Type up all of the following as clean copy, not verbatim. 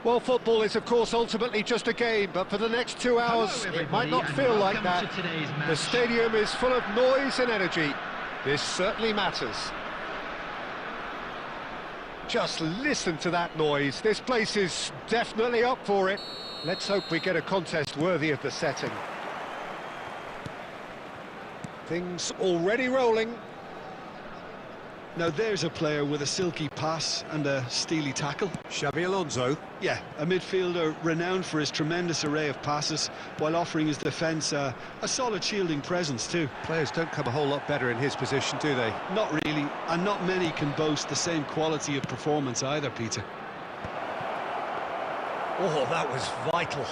Well, football is, of course, ultimately just a game, but for the next 2 hours, it might not feel like that. The stadium is full of noise and energy. This certainly matters. Just listen to that noise. This place is definitely up for it. Let's hope we get a contest worthy of the setting. Things already rolling. Now there's a player with a silky pass and a steely tackle. Xabi Alonso. Yeah, a midfielder renowned for his tremendous array of passes while offering his defence a solid shielding presence too. Players don't come a whole lot better in his position, do they? Not really, and not many can boast the same quality of performance either, Peter. Oh, that was vital.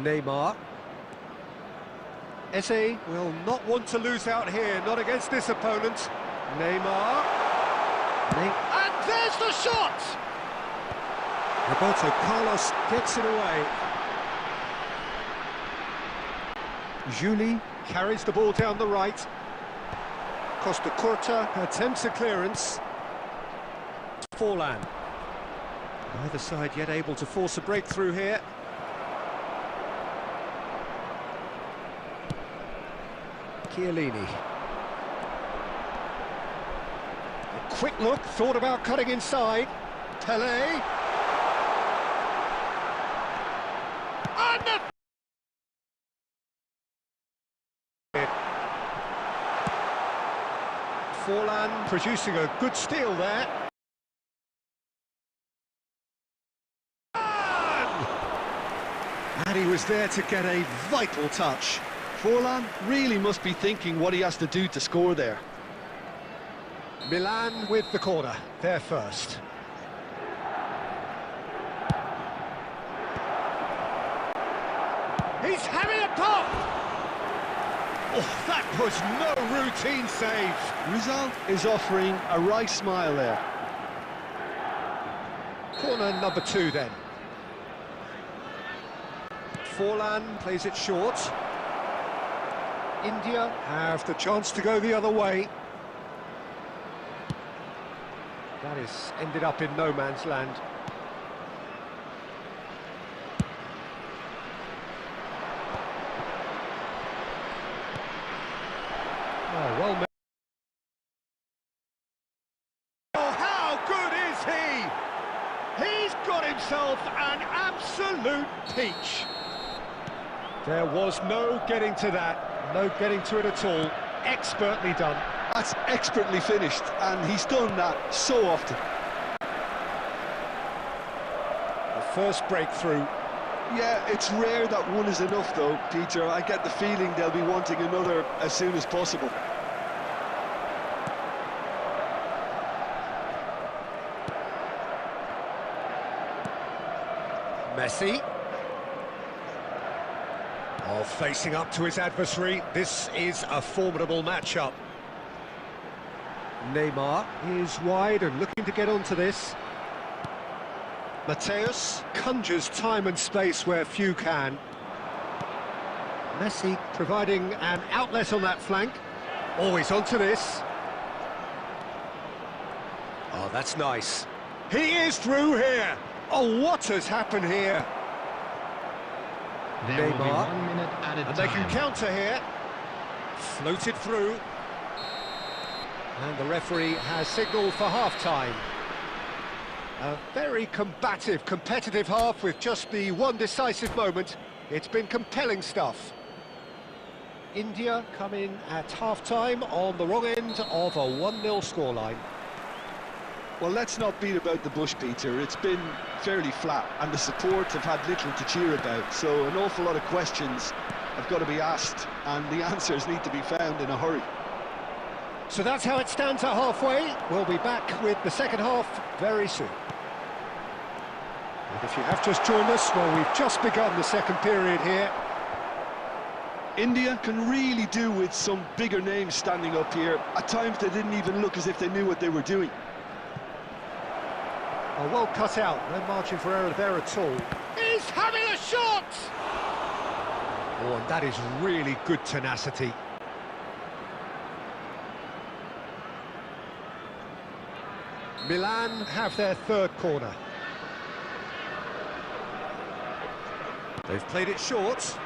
Neymar. Eze will not want to lose out here, not against this opponent. Neymar. And there's the shot! Roberto Carlos gets it away. Juli carries the ball down the right. Costa Curta attempts a clearance. Forlan. Neither side yet able to force a breakthrough here. Chiellini. A quick look, thought about cutting inside. Pelé. And Forlan producing a good steal there. And he was there to get a vital touch. Forlan really must be thinking what he has to do to score there. Milan with the corner, they're first. He's having a pop! Oh, that was no routine save. Rizal is offering a right smile there. Corner number 2 then. Forlan plays it short. India have the chance to go the other way. That is ended up in no man's land. Oh, well made. Oh, how good is he? He's got himself an absolute peach. There was no getting to that. No getting to it at all. Expertly done. That's expertly finished, and he's done that so often. The first breakthrough. Yeah, it's rare that one is enough though, Peter. I get the feeling they'll be wanting another as soon as possible. Messi. Oh, facing up to his adversary. This is a formidable matchup. Neymar is wide and looking to get onto this. Mateus conjures time and space where few can. Messi providing an outlet on that flank. Always onto this. Oh, that's nice. He is through here. Oh, what has happened here? There will be Neymar. 1 minute added And time. they can counter here. Floated through. And the referee has signalled for half-time. A very combative, competitive half with just the one decisive moment. It's been compelling stuff. India come in at half-time on the wrong end of a 1-0 scoreline. Well, let's not beat about the bush, Peter. It's been fairly flat, and the support have had little to cheer about. So an awful lot of questions have got to be asked, and the answers need to be found in a hurry. So that's how it stands at halfway. We'll be back with the second half very soon. And if you have just joined us, well, we've just begun the second period here. India can really do with some bigger names standing up here. At times they didn't even look as if they knew what they were doing. Oh, well cut out, no margin for error there at all. He's having a shot! Oh, and that is really good tenacity. Milan have their third corner. They've played it short.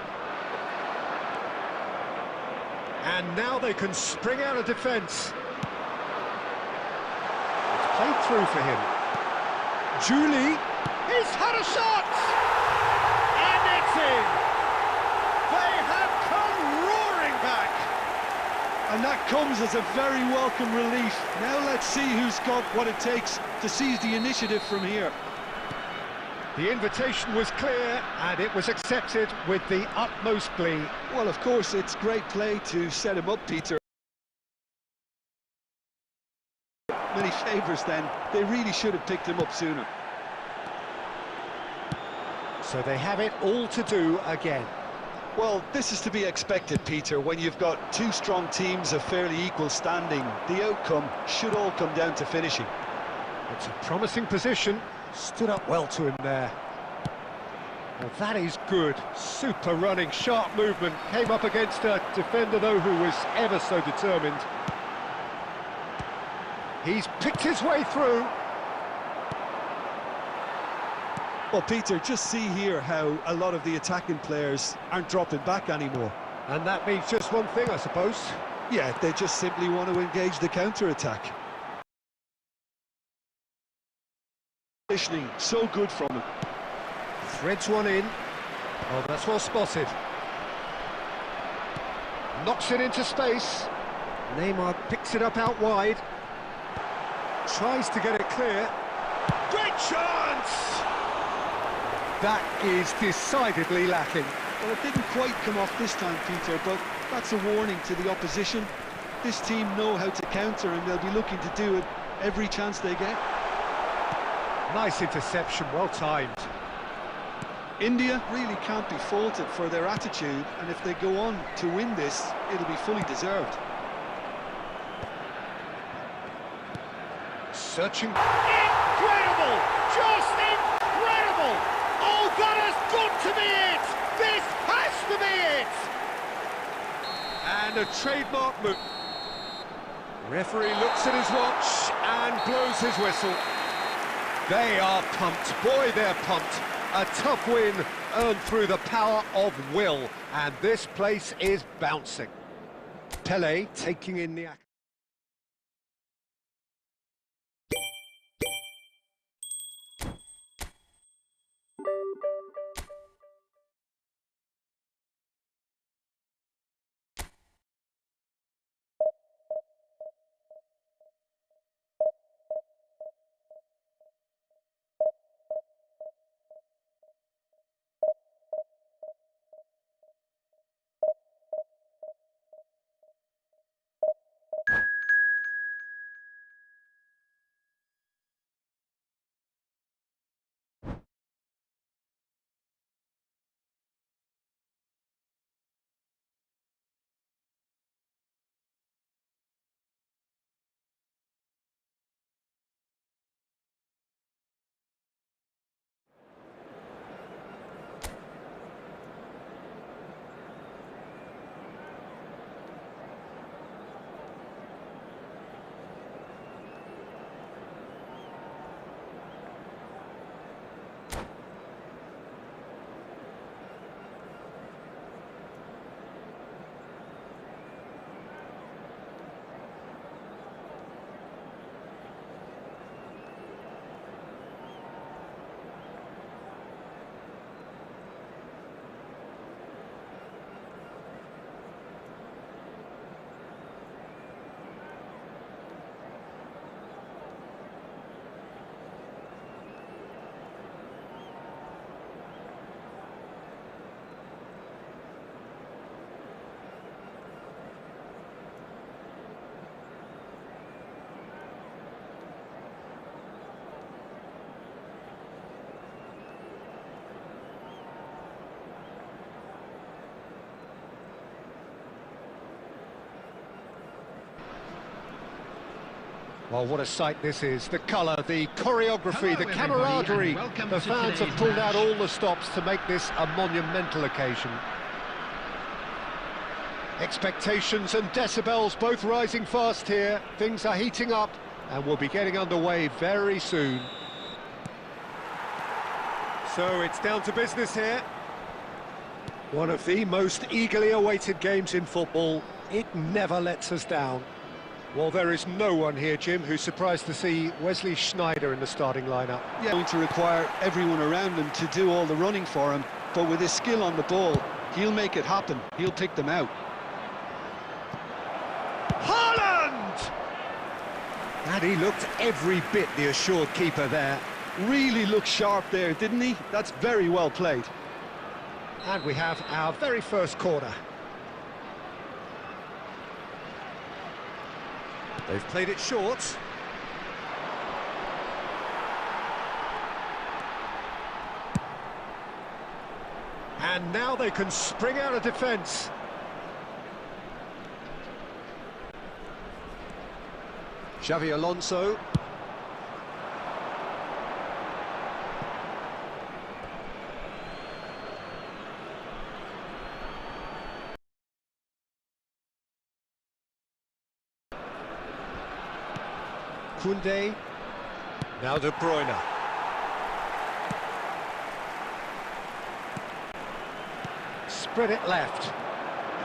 And now they can spring out of defence. It's played through for him. Julie, he's had a shot! And it's in! They have come roaring back! And that comes as a very welcome relief. Now let's see who's got what it takes to seize the initiative from here. The invitation was clear, and it was accepted with the utmost glee. Well, of course, it's great play to set him up, Peter. Many favours then. They really should have picked him up sooner. So they have it all to do again. Well, this is to be expected, Peter, when you've got two strong teams of fairly equal standing. The outcome should all come down to finishing. It's a promising position. Stood up well to him there. Well, that is good. Super running, sharp movement. Came up against a defender, though, who was ever so determined. He's picked his way through. Well, Peter, just see here how a lot of the attacking players aren't dropping back anymore. And that means just one thing, I suppose. Yeah, they just simply want to engage the counter-attack. Conditioning, so good from him. Threads one in. Oh, that's well spotted. Knocks it into space. Neymar picks it up out wide. Tries to get it clear. Great chance! That is decidedly lacking. Well, it didn't quite come off this time, Peter, but that's a warning to the opposition. This team know how to counter, and they'll be looking to do it every chance they get. Nice interception, well timed. India really can't be faulted for their attitude, and if they go on to win this, it'll be fully deserved. Searching. Incredible! Just incredible! Oh, that has got to be it! This has to be it! And a trademark move. Referee looks at his watch and blows his whistle. They are pumped. Boy, they're pumped. A tough win earned through the power of will. And this place is bouncing. Pele taking in the action. Well, what a sight this is. The colour, the choreography, Hello, the camaraderie. everybody, The fans have pulled out all the stops to make this a monumental occasion. Expectations and decibels both rising fast here. Things are heating up and we'll be getting underway very soon. So it's down to business here. One of the most eagerly awaited games in football. It never lets us down. Well, there is no one here, Jim, who's surprised to see Wesley Sneijder in the starting lineup. Yeah, going to require everyone around him to do all the running for him, but with his skill on the ball, he'll make it happen. He'll pick them out. Haaland! And he looked every bit the assured keeper there. Really looked sharp there, didn't he? That's very well played. And we have our very first corner. They've played it short. And now they can spring out of defence. Xavi Alonso. Koundé, now De Bruyne. Spread it left.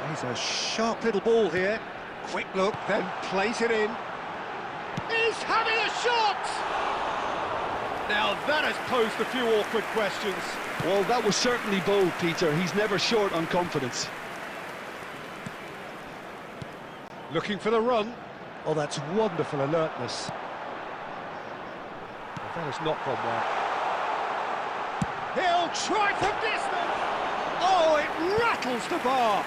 He's a sharp little ball here. Quick look, then plays it in. He's having a shot! Now that has posed a few awkward questions. Well, that was certainly bold, Peter. He's never short on confidence. Looking for the run. Oh, that's wonderful alertness. That has not gone well. He'll try from distance! Oh, it rattles the bar!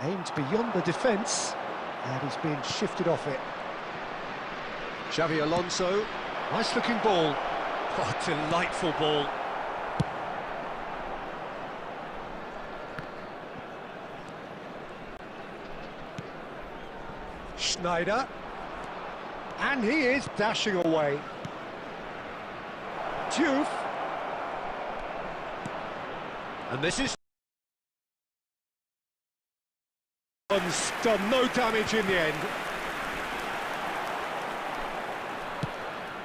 Aimed beyond the defence. And he's been shifted off it. Xavi Alonso. Nice looking ball. Oh, delightful ball. Sneijder. And he is dashing away. Diouf. And this is... done no damage in the end.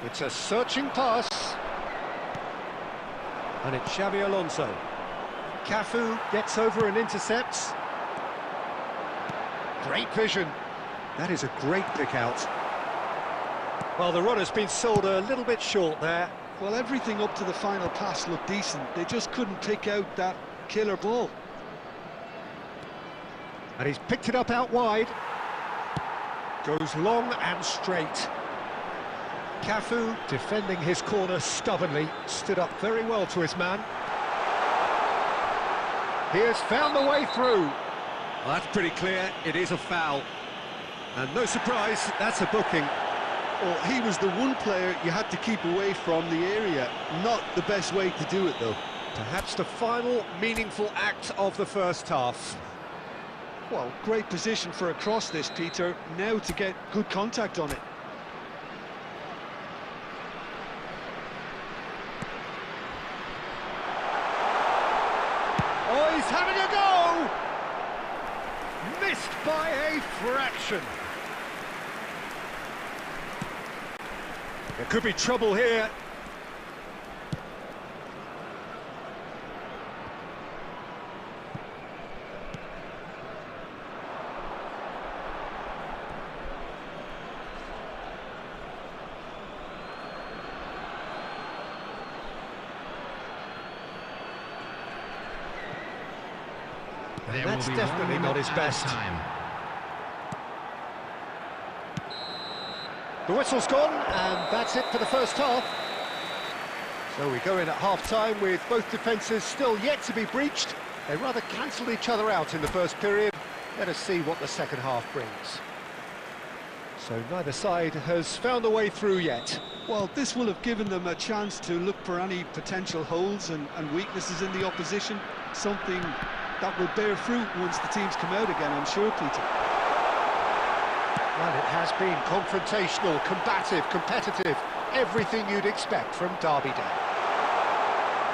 It's a searching pass. And it's Xavi Alonso. Cafu gets over and intercepts. Great vision. That is a great pick out. Well, the run has been sold a little bit short there. Well, everything up to the final pass looked decent. They just couldn't pick out that killer ball. And he's picked it up out wide. Goes long and straight. Cafu, defending his corner stubbornly, stood up very well to his man. He has found the way through. Well, that's pretty clear, it is a foul. And no surprise, that's a booking. Well, he was the one player you had to keep away from the area. Not the best way to do it, though. Perhaps the final meaningful act of the first half. Well, great position for a cross this, Peter. Now to get good contact on it. Oh, he's having a go! Missed by a fraction. There could be trouble here. And that's definitely not his best. The whistle's gone, and that's it for the first half. So we go in at half-time with both defences still yet to be breached. They rather cancelled each other out in the first period. Let us see what the second half brings. So neither side has found a way through yet. Well, this will have given them a chance to look for any potential holes and weaknesses in the opposition, something that will bear fruit once the teams come out again, I'm sure, Peter. Well, it has been confrontational, combative, competitive, everything you'd expect from Derby Day.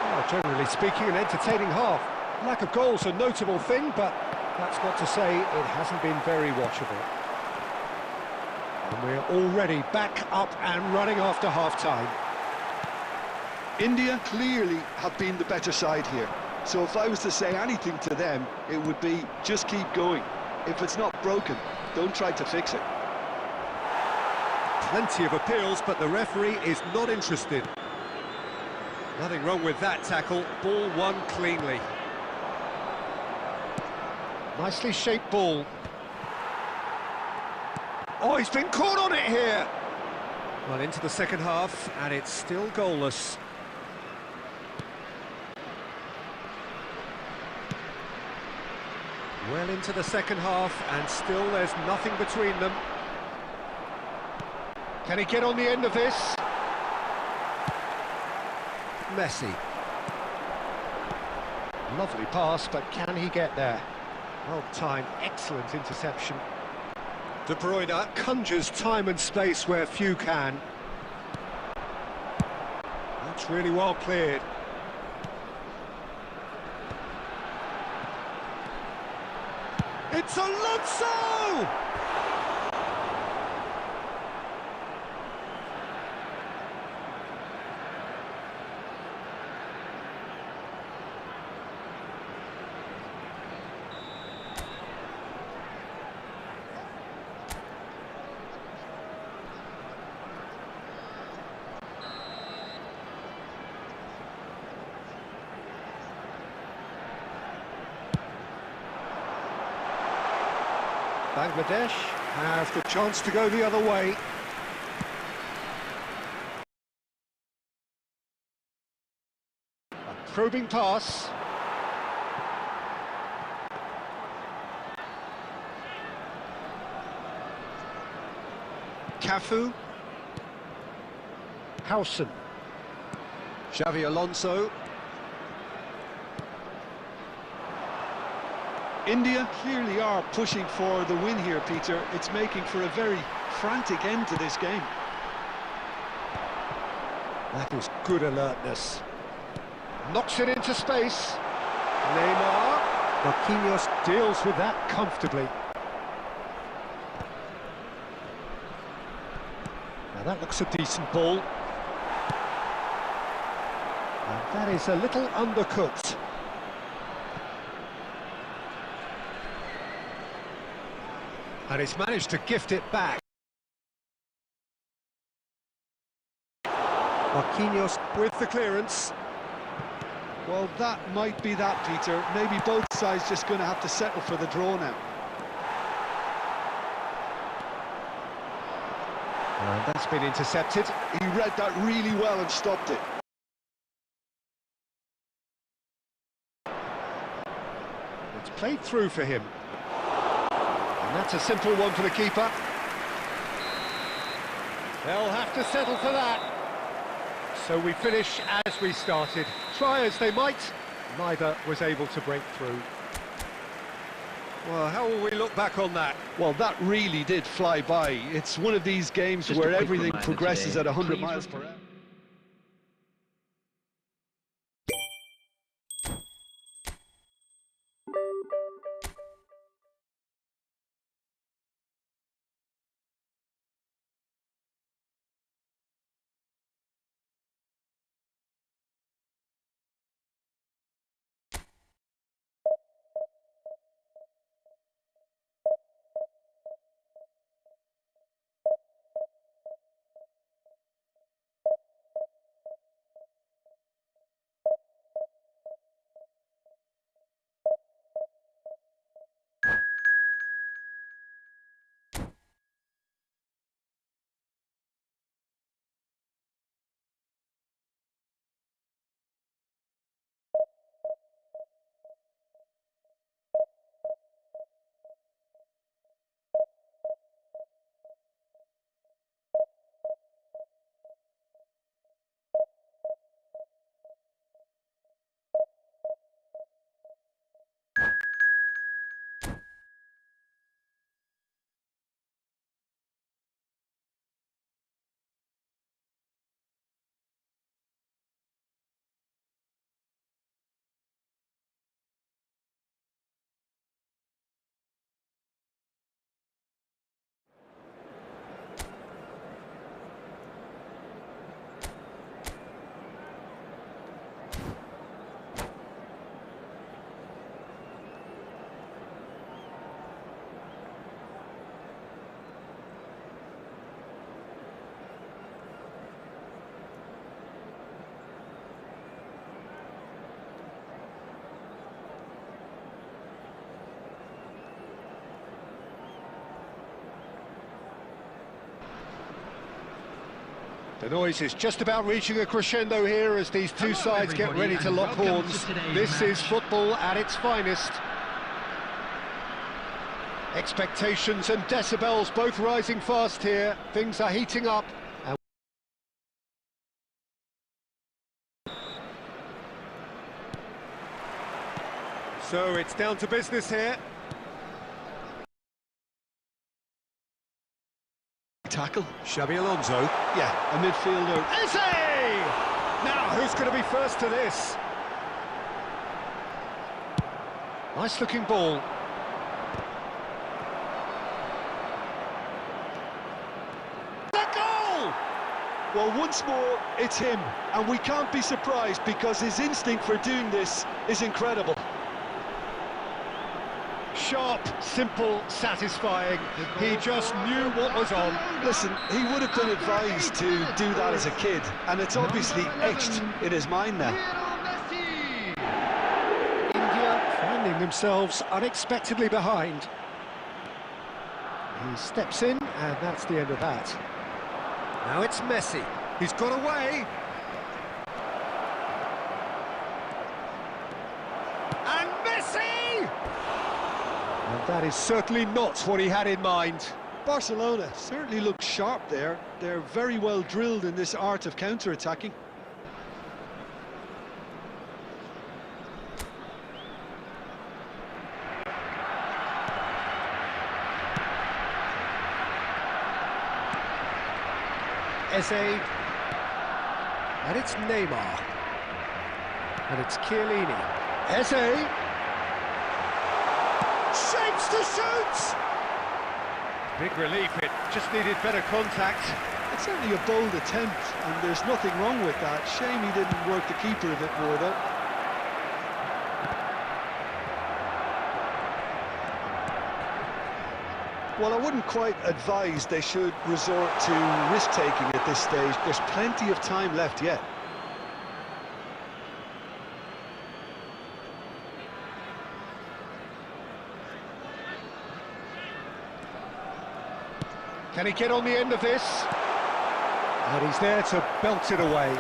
Well, generally speaking, an entertaining half. Lack of goals a notable thing, but that's not to say it hasn't been very watchable. And we're already back up and running after half-time. India clearly have been the better side here. So if I was to say anything to them, it would be just keep going. If it's not broken, don't try to fix it. Plenty of appeals, but the referee is not interested. Nothing wrong with that tackle. Ball won cleanly. Nicely shaped ball. Oh, he's been caught on it here! Well, into the second half, and it's still goalless. Well into the second half, and still there's nothing between them. Can he get on the end of this? Messi. Lovely pass, but can he get there? Well timed, excellent interception. De Bruyne conjures time and space where few can. That's really well cleared. It's Alonso! Bangladesh have the chance to go the other way. A probing pass. Cafu. Howson. Xavi Alonso. India clearly are pushing for the win here, Peter. It's making for a very frantic end to this game. That is good alertness. Knocks it into space. Neymar. Marquinhos deals with that comfortably. Now that looks a decent ball. And that is a little undercooked. And he's managed to gift it back. Marquinhos with the clearance. Well, that might be that, Peter. Maybe both sides just going to have to settle for the draw now. And that's been intercepted. He read that really well and stopped it. It's played through for him. And that's a simple one for the keeper. They'll have to settle for that. So we finish as we started. Try as they might, neither was able to break through. Well, how will we look back on that? Well, that really did fly by. It's one of these games where everything progresses at 100 miles per hour. The noise is just about reaching a crescendo here as these two sides get ready to lock horns. This is football at its finest. Expectations and decibels both rising fast here. Things are heating up. So it's down to business here. Tackle. Xabi Alonso. Yeah, a midfielder. Eze! Now, who's going to be first to this? Nice looking ball. The goal! Well, once more, it's him. And we can't be surprised because his instinct for doing this is incredible. Sharp, simple, satisfying. He just knew what was on. Listen, he would have been advised to do that as a kid, and it's obviously etched in his mind now. India finding themselves unexpectedly behind. He steps in, and that's the end of that. Now it's Messi. He's got away. And Messi! And that is certainly not what he had in mind. Barcelona certainly look sharp there. They're very well drilled in this art of counter-attacking. Eze. And it's Neymar. And it's Chiellini. Eze. Shapes to shoot! Big relief, it just needed better contact. It's certainly a bold attempt, and there's nothing wrong with that. Shame he didn't work the keeper a bit more, though. Well, I wouldn't quite advise they should resort to risk-taking at this stage. There's plenty of time left yet. Can he get on the end of this? And he's there to belt it away.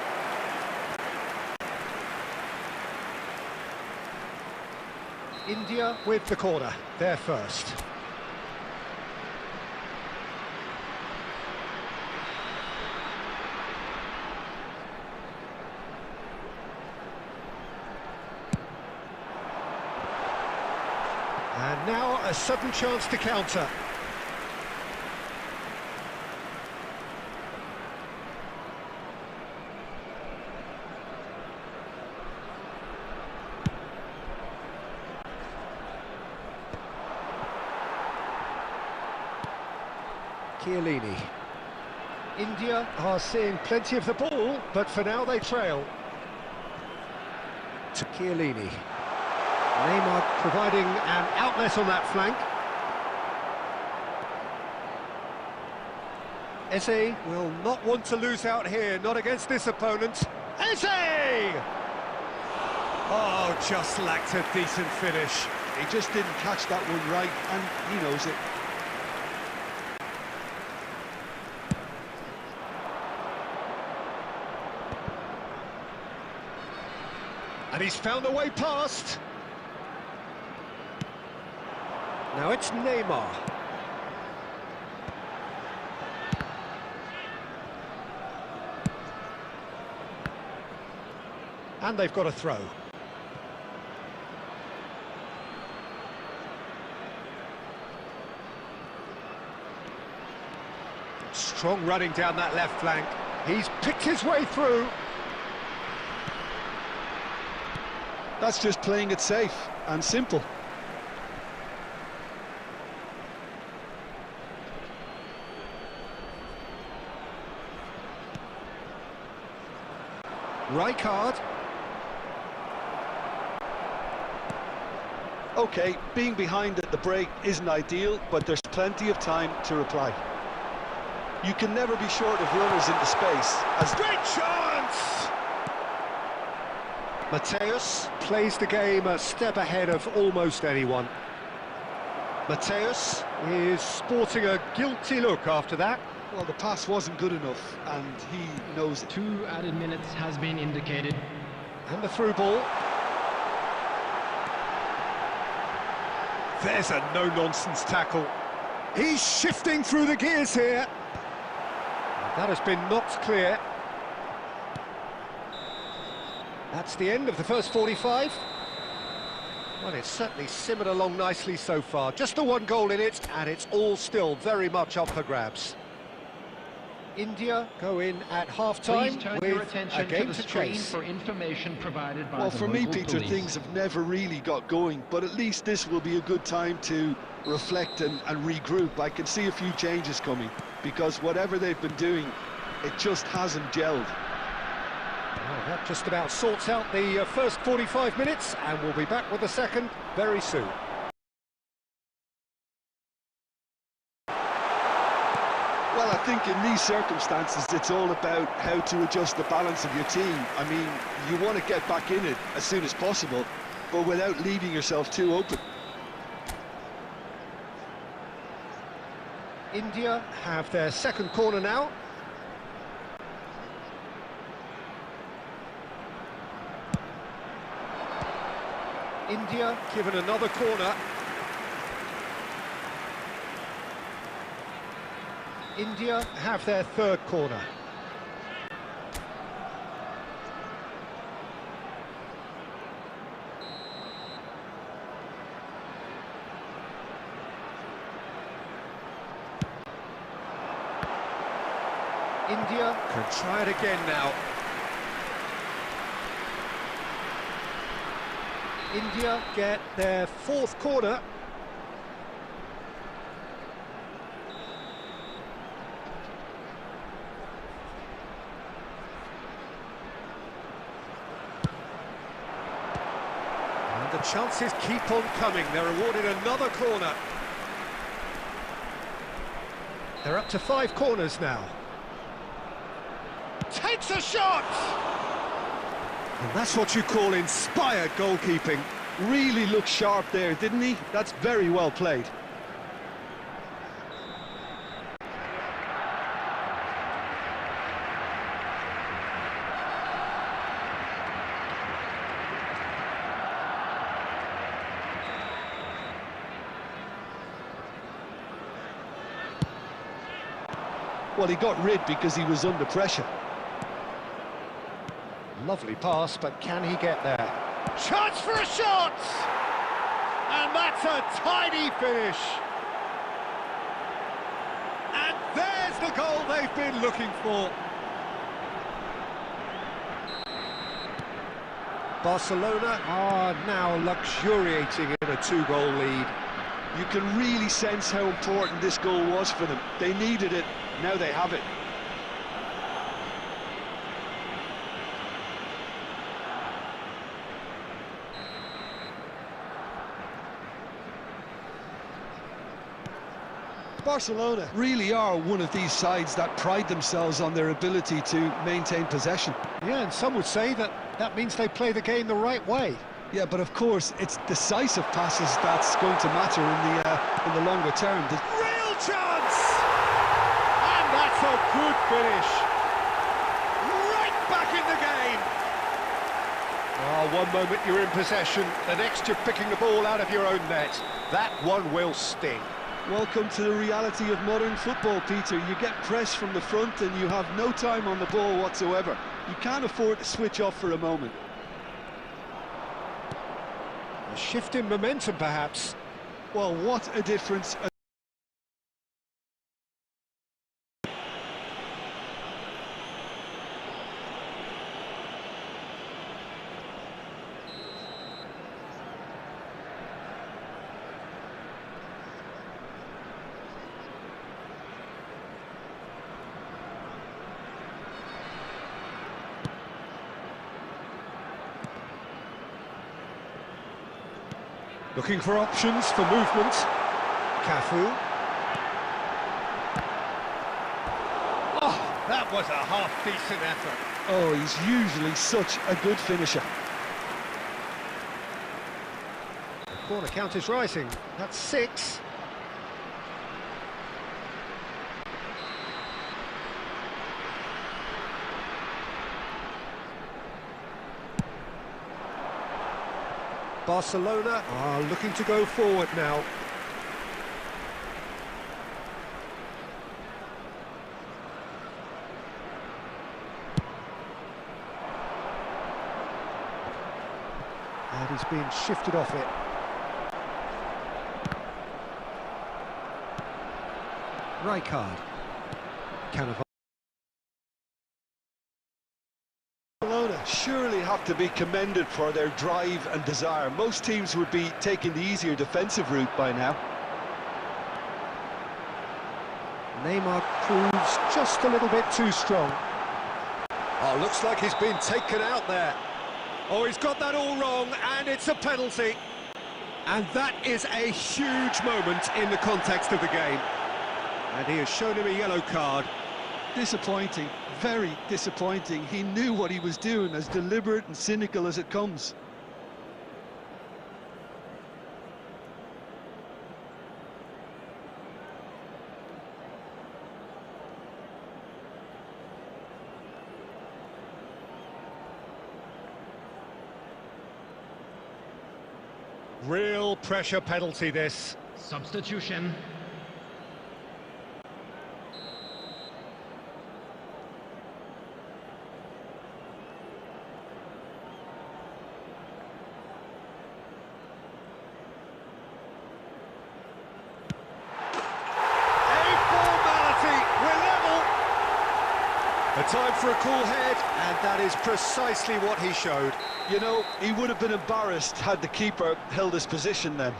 India with the corner, they're first. And now a sudden chance to counter. Chiellini. India are seeing plenty of the ball, but for now they trail. To Chiellini. Neymar providing an outlet on that flank. Eze will not want to lose out here, not against this opponent. Eze! Oh, just lacked a decent finish. He just didn't catch that one right, and he knows it. And he's found a way past. Now it's Neymar. And they've got a throw. Strong running down that left flank. He's picked his way through. That's just playing it safe and simple. Rijkaard. OK, being behind at the break isn't ideal, but there's plenty of time to reply. You can never be short of runners into space. Great chance! Mateus plays the game a step ahead of almost anyone. Mateus is sporting a guilty look after that. Well, the pass wasn't good enough, and he knows it. 2 added minutes has been indicated. And the through ball. There's a no-nonsense tackle. He's shifting through the gears here. That has been knocked clear. That's the end of the first 45. Well, it's certainly simmered along nicely so far. Just the one goal in it, and it's all still very much up for grabs. India go in at half-time Please turn with your a attention game to the to screen chase. for information provided by Well, the for me, local Peter, police. things have never really got going, but at least this will be a good time to reflect and regroup. I can see a few changes coming, because whatever they've been doing, it just hasn't gelled. Well, that just about sorts out the first 45 minutes, and we'll be back with the second very soon. Well, I think in these circumstances, it's all about how to adjust the balance of your team. I mean, you want to get back in it as soon as possible, but without leaving yourself too open. India have their second corner now. India given another corner. India have their third corner. India can try it again now. India get their fourth corner. And the chances keep on coming. They're awarded another corner. They're up to 5 corners now. Takes a shot! And that's what you call inspired goalkeeping. Really looked sharp there, didn't he? That's very well played. Well, he got rid because he was under pressure. Lovely pass, but can he get there? Chance for a shot! And that's a tidy finish. And there's the goal they've been looking for. Barcelona are now luxuriating in a 2-goal lead. You can really sense how important this goal was for them. They needed it, now they have it. Barcelona really are one of these sides that pride themselves on their ability to maintain possession. Yeah, and some would say that that means they play the game the right way. Yeah, but of course, it's decisive passes that's going to matter in the longer term. Real chance! And that's a good finish. Right back in the game. Oh, one moment you're in possession, the next you're picking the ball out of your own net. That one will sting. Welcome to the reality of modern football, Peter. You get pressed from the front and you have no time on the ball whatsoever. You can't afford to switch off for a moment. A shift in momentum, perhaps. Well, what a difference. Looking for options for movement. Cafu. Oh, that was a half-decent effort. Oh, he's usually such a good finisher. The corner count is rising. That's 6. Barcelona are looking to go forward now. And he's been shifted off it. Rijkaard. Barcelona surely have to be commended for their drive and desire. Most teams would be taking the easier defensive route by now. Neymar proves just a little bit too strong. Oh, looks like he's been taken out there. Oh, he's got that all wrong, and it's a penalty. And that is a huge moment in the context of the game. And he has shown him a yellow card. Disappointing, very disappointing. He knew what he was doing, as deliberate and cynical as it comes. Real pressure penalty, this. Substitution. A time for a cool head, and that is precisely what he showed. You know, he would have been embarrassed had the keeper held his position then.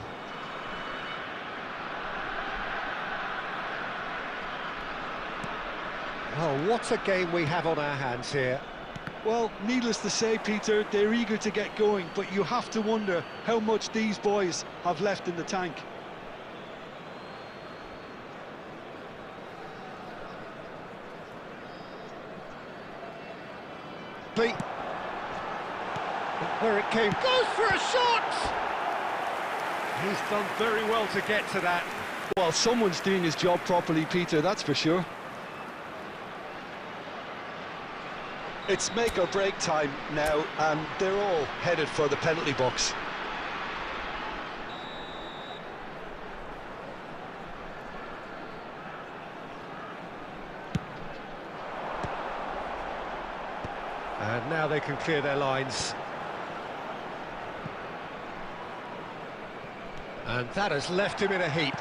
Oh, what a game we have on our hands here. Well, needless to say, Peter, they're eager to get going, but you have to wonder how much these boys have left in the tank. Where it came, goes for a shot! He's done very well to get to that. Well, someone's doing his job properly, Peter, that's for sure. It's make or break time now, and they're all headed for the penalty box. And now they can clear their lines. And that has left him in a heap.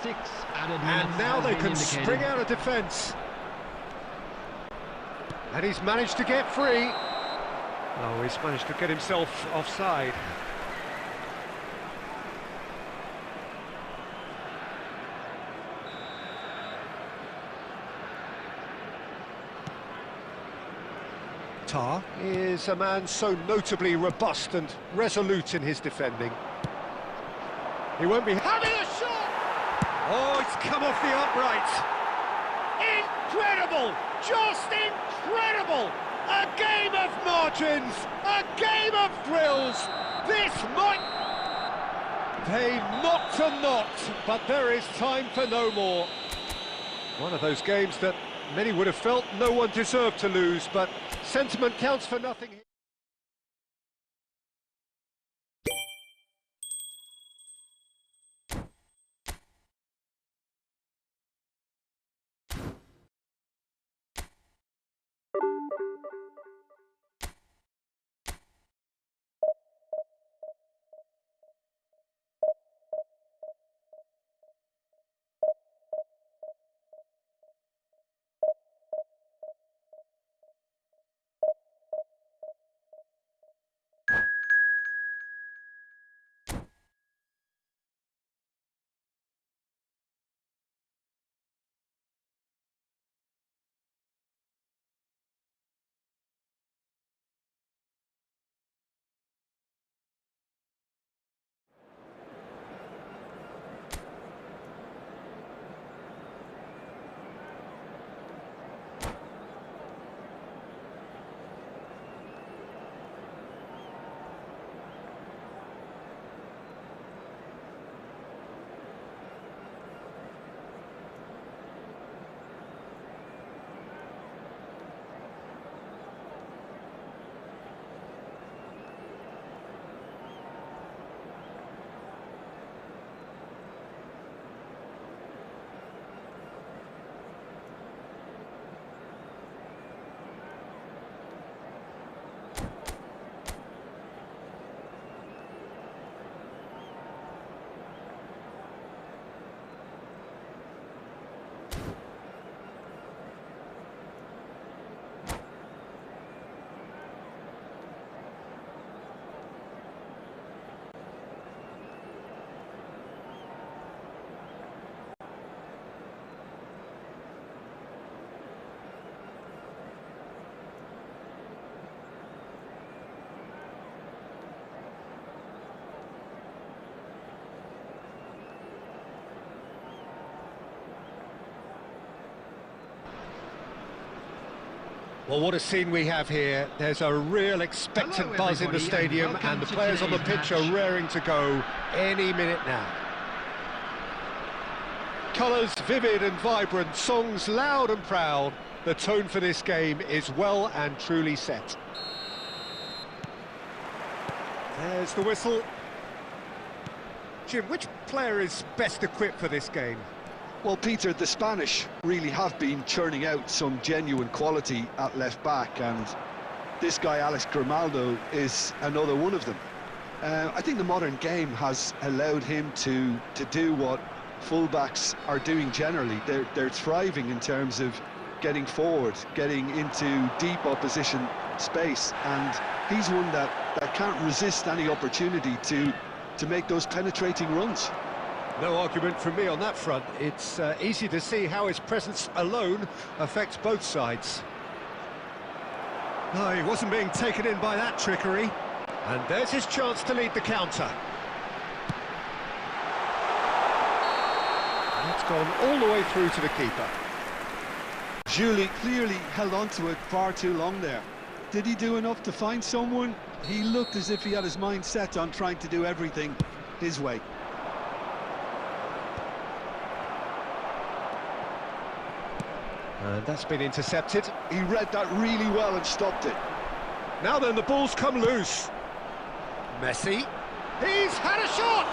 6 added minutes. And now they can indicated. spring out of defence. And he's managed to get free. Oh, he's managed to get himself offside. Tar is a man so notably robust and resolute in his defending. He won't be having a shot! Oh, it's come off the upright. Incredible! Just incredible! A game of margins! A game of thrills! This might... They knocked and knocked, but there is time for no more. One of those games that many would have felt no one deserved to lose, but sentiment counts for nothing. Well, what a scene we have here. There's a real expectant Hello, buzz in the everybody, and stadium, welcome and the to players on the today's pitch match. are raring to go any minute now. Colours vivid and vibrant, songs loud and proud. The tone for this game is well and truly set. There's the whistle. Jim, which player is best equipped for this game? Well, Peter, the Spanish really have been churning out some genuine quality at left-back, and this guy, Alex Grimaldo, is another one of them. I think the modern game has allowed him to do what fullbacks are doing generally. They're thriving in terms of getting forward, getting into deep opposition space, and he's one that can't resist any opportunity to make those penetrating runs. No argument from me on that front. It's easy to see how his presence alone affects both sides. No, he wasn't being taken in by that trickery. And there's his chance to lead the counter. And it's gone all the way through to the keeper. Julie clearly held on to it far too long there. Did he do enough to find someone? He looked as if he had his mind set on trying to do everything his way. And that's been intercepted. He read that really well and stopped it. Now then, the ball's come loose. Messi. He's had a shot!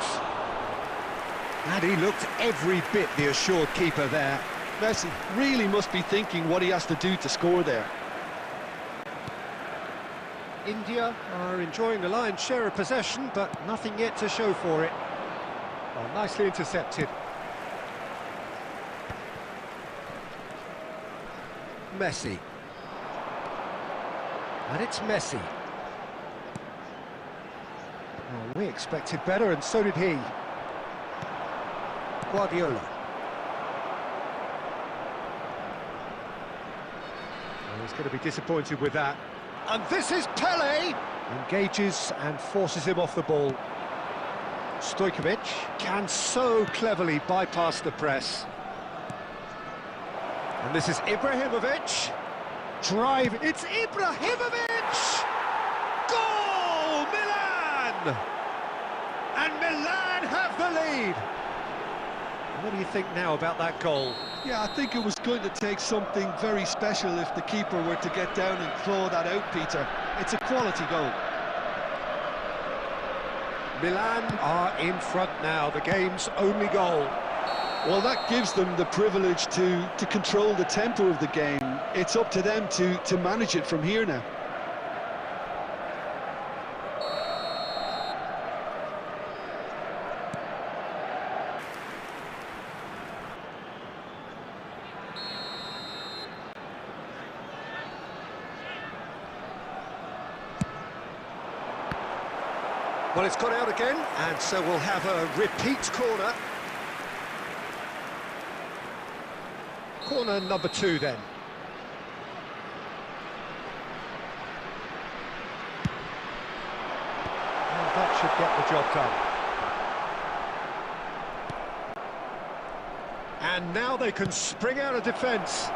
And he looked every bit the assured keeper there. Messi really must be thinking what he has to do to score there. India are enjoying the lion's share of possession, but nothing yet to show for it. Oh, nicely intercepted. Messi. And it's Messi. Well, we expected better, and so did he. Guardiola. Well, he's going to be disappointed with that. And this is Pele! Engages and forces him off the ball. Stojkovic can so cleverly bypass the press. And this is Ibrahimovic. Drive, it's Ibrahimovic! Goal, Milan! And Milan have the lead. What do you think now about that goal? Yeah, I think it was going to take something very special if the keeper were to get down and claw that out, Peter. It's a quality goal. Milan are in front now, the game's only goal. Well, that gives them the privilege to control the tempo of the game. It's up to them to manage it from here now. Well, it's gone out again, and so we'll have a repeat corner. Corner number 2 then. And that should get the job done. And now they can spring out of defence.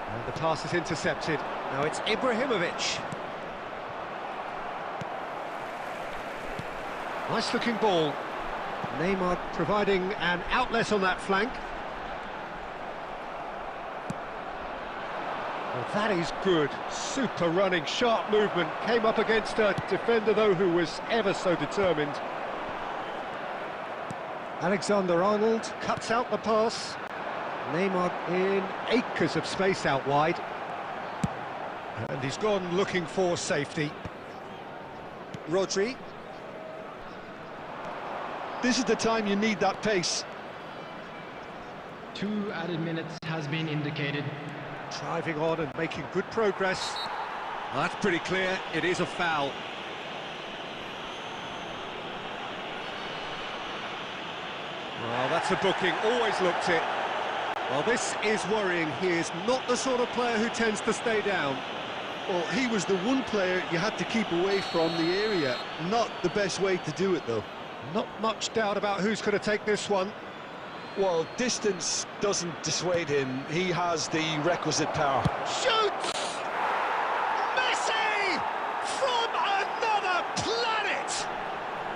And the pass is intercepted. Now it's Ibrahimovic. Nice looking ball. Neymar providing an outlet on that flank. Well, that is good. Super running, sharp movement. Came up against a defender, though, who was ever so determined. Alexander-Arnold cuts out the pass. Neymar in acres of space out wide. And he's gone looking for safety. Rodri. This is the time you need that pace. 2 added minutes has been indicated. Driving on and making good progress. Well, that's pretty clear, it is a foul. Well, that's a booking, always looked it. Well, this is worrying. He is not the sort of player who tends to stay down. Well, he was the one player you had to keep away from the area. Not the best way to do it, though. Not much doubt about who's going to take this one. Well, distance doesn't dissuade him. He has the requisite power. Shoots! Messi! From another planet!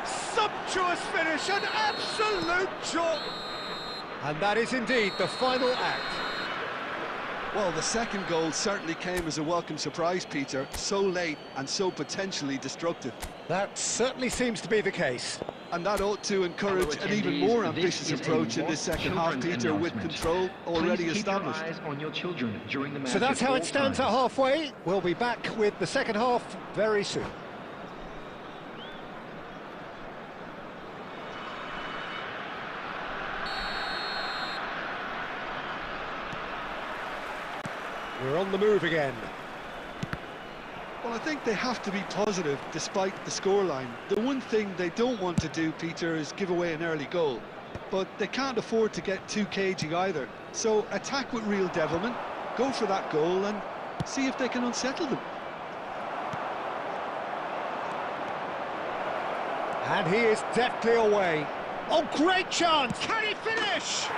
Sumptuous finish, an absolute joy! And that is indeed the final act. Well, the second goal certainly came as a welcome surprise, Peter. So late and so potentially destructive. That certainly seems to be the case. And that ought to encourage an even more ambitious approach in this second half, Peter, with control already established. Keep your eyes on your children during the match. So that's how it stands at times. halfway. We'll be back with the second half very soon. We're on the move again. Well, I think they have to be positive despite the scoreline. The one thing they don't want to do, Peter, is give away an early goal. But they can't afford to get too cagey either. So attack with real devilment, go for that goal and see if they can unsettle them. And he is deftly away. Oh, great chance! Can he finish?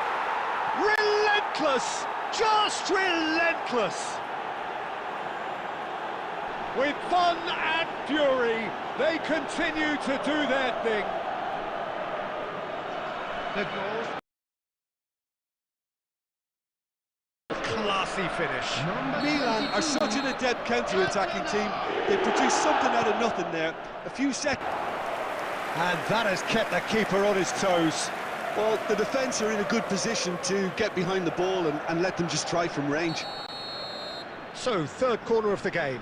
Relentless! Just relentless! With fun and fury, they continue to do their thing. The goal. Classy finish. Milan are such an adept counter-attacking team. They produce something out of nothing there. A few seconds. And that has kept the keeper on his toes. Well, the defence are in a good position to get behind the ball and let them just try from range. So, third corner of the game.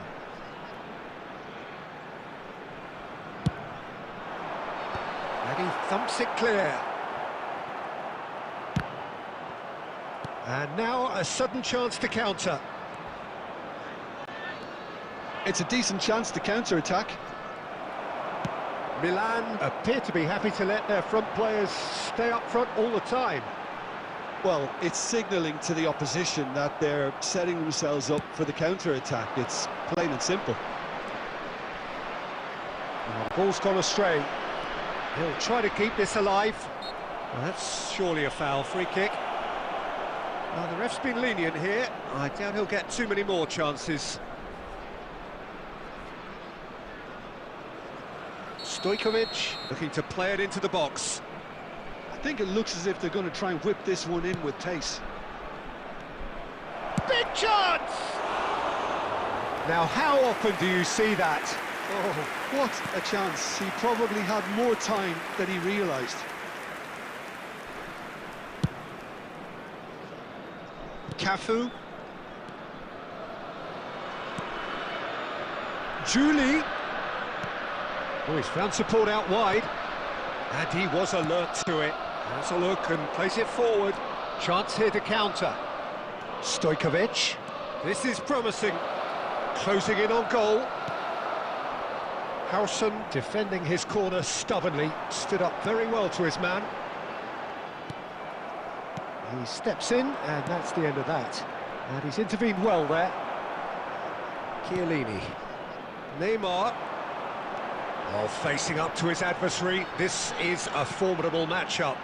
And he thumps it clear. And now a sudden chance to counter. It's a decent chance to counter-attack. Milan appear to be happy to let their front players stay up front all the time. Well, it's signalling to the opposition that they're setting themselves up for the counter-attack. It's plain and simple. And the ball's gone astray. He'll try to keep this alive. Well, that's surely a foul. Free kick. Well, the ref's been lenient here. I doubt he'll get too many more chances. Stojkovic looking to play it into the box. I think it looks as if they're going to try and whip this one in with pace. Big chance! Now, how often do you see that? Oh, what a chance. He probably had more time than he realised. Cafu. Julie. Oh, he's found support out wide. And he was alert to it. Has a look and plays it forward. Chance here to counter. Stojkovic. This is promising. Closing in on goal. Howson defending his corner stubbornly. Stood up very well to his man. He steps in, and that's the end of that. And he's intervened well there. Chiellini. Neymar. Oh, facing up to his adversary. This is a formidable matchup.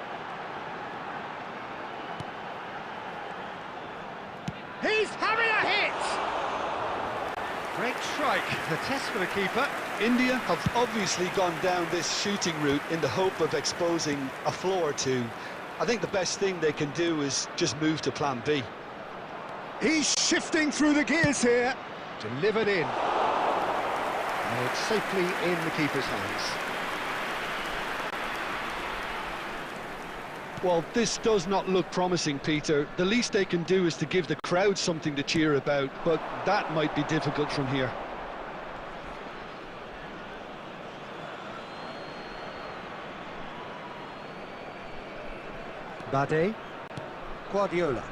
He's having a hit! Great strike. The test for the keeper. India have obviously gone down this shooting route in the hope of exposing a flaw or two. I think the best thing they can do is just move to plan B. He's shifting through the gears here. Delivered in. And it's safely in the keeper's hands. Well, this does not look promising, Peter. The least they can do is to give the crowd something to cheer about, but that might be difficult from here. Bade. Guardiola.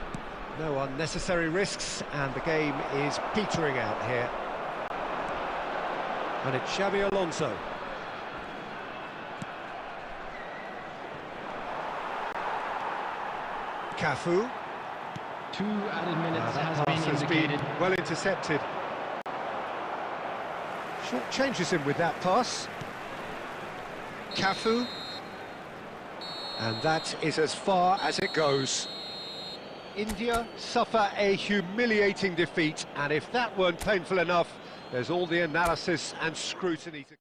No unnecessary risks, and the game is petering out here. And it's Xabi Alonso. Cafu. 2 added minutes That has pass been indicated. well intercepted. Short changes him with that pass. Cafu. And that is as far as it goes. India suffer a humiliating defeat, and if that weren't painful enough, there's all the analysis and scrutiny to...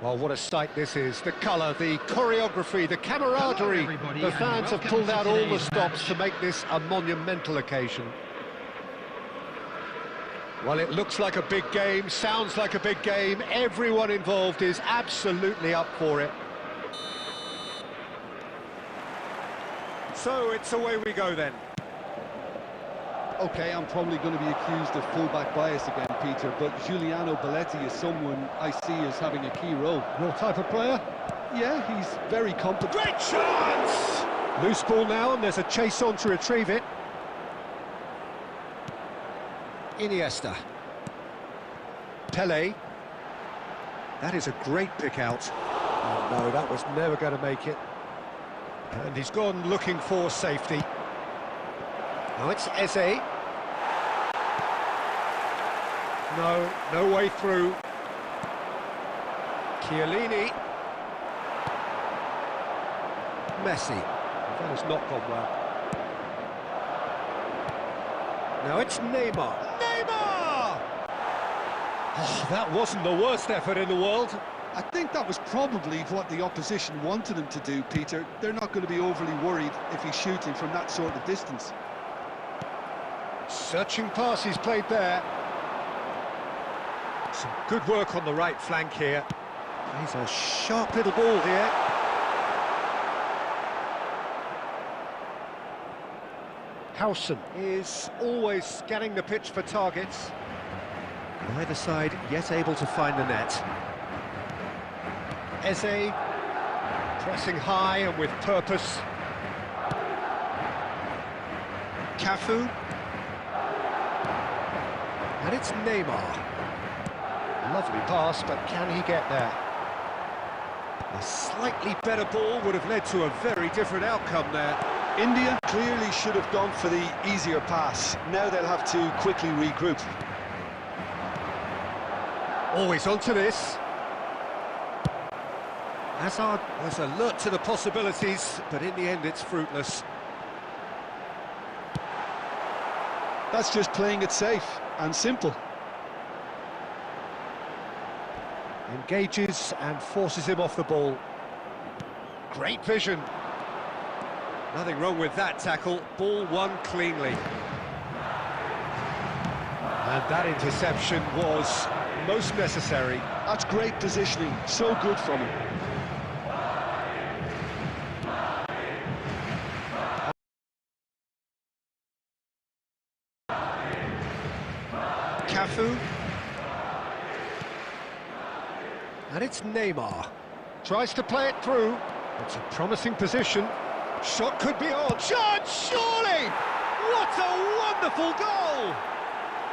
Well, what a sight this is. The colour, the choreography, the camaraderie. The fans have pulled out all the stops to make this a monumental occasion. Well, it looks like a big game, sounds like a big game. Everyone involved is absolutely up for it. So it's away we go then. Okay, I'm probably going to be accused of fullback bias again, Peter, but Giuliano Belletti is someone I see as having a key role. Your type of player? Yeah, he's very competent. Great chance! Loose ball now, and there's a chase on to retrieve it. Iniesta. Pele. That is a great pick out. Oh, no, that was never going to make it. And he's gone looking for safety. Now it's Eze. No way through. Chiellini. Messi. That has not gone well. Now it's Neymar. Neymar! Oh, that wasn't the worst effort in the world. I think that was probably what the opposition wanted him to do, Peter. They're not going to be overly worried if he's shooting from that sort of distance. Searching pass he's played there. Some good work on the right flank here. Plays a sharp little ball here. Howson is always scanning the pitch for targets. Neither side yet able to find the net. Eze pressing high and with purpose. Cafu. And it's Neymar. Lovely pass, but can he get there? A slightly better ball would have led to a very different outcome there. India clearly should have gone for the easier pass. Now they'll have to quickly regroup. Always onto this. Hazard was alert to the possibilities, but in the end it's fruitless. That's just playing it safe and simple. Engages and forces him off the ball. Great vision. Nothing wrong with that tackle, ball won cleanly. And that interception was most necessary. That's great positioning, so good from him. Cafu. And it's Neymar. Tries to play it through. It's a promising position. Shot could be on. Shot, surely! What a wonderful goal!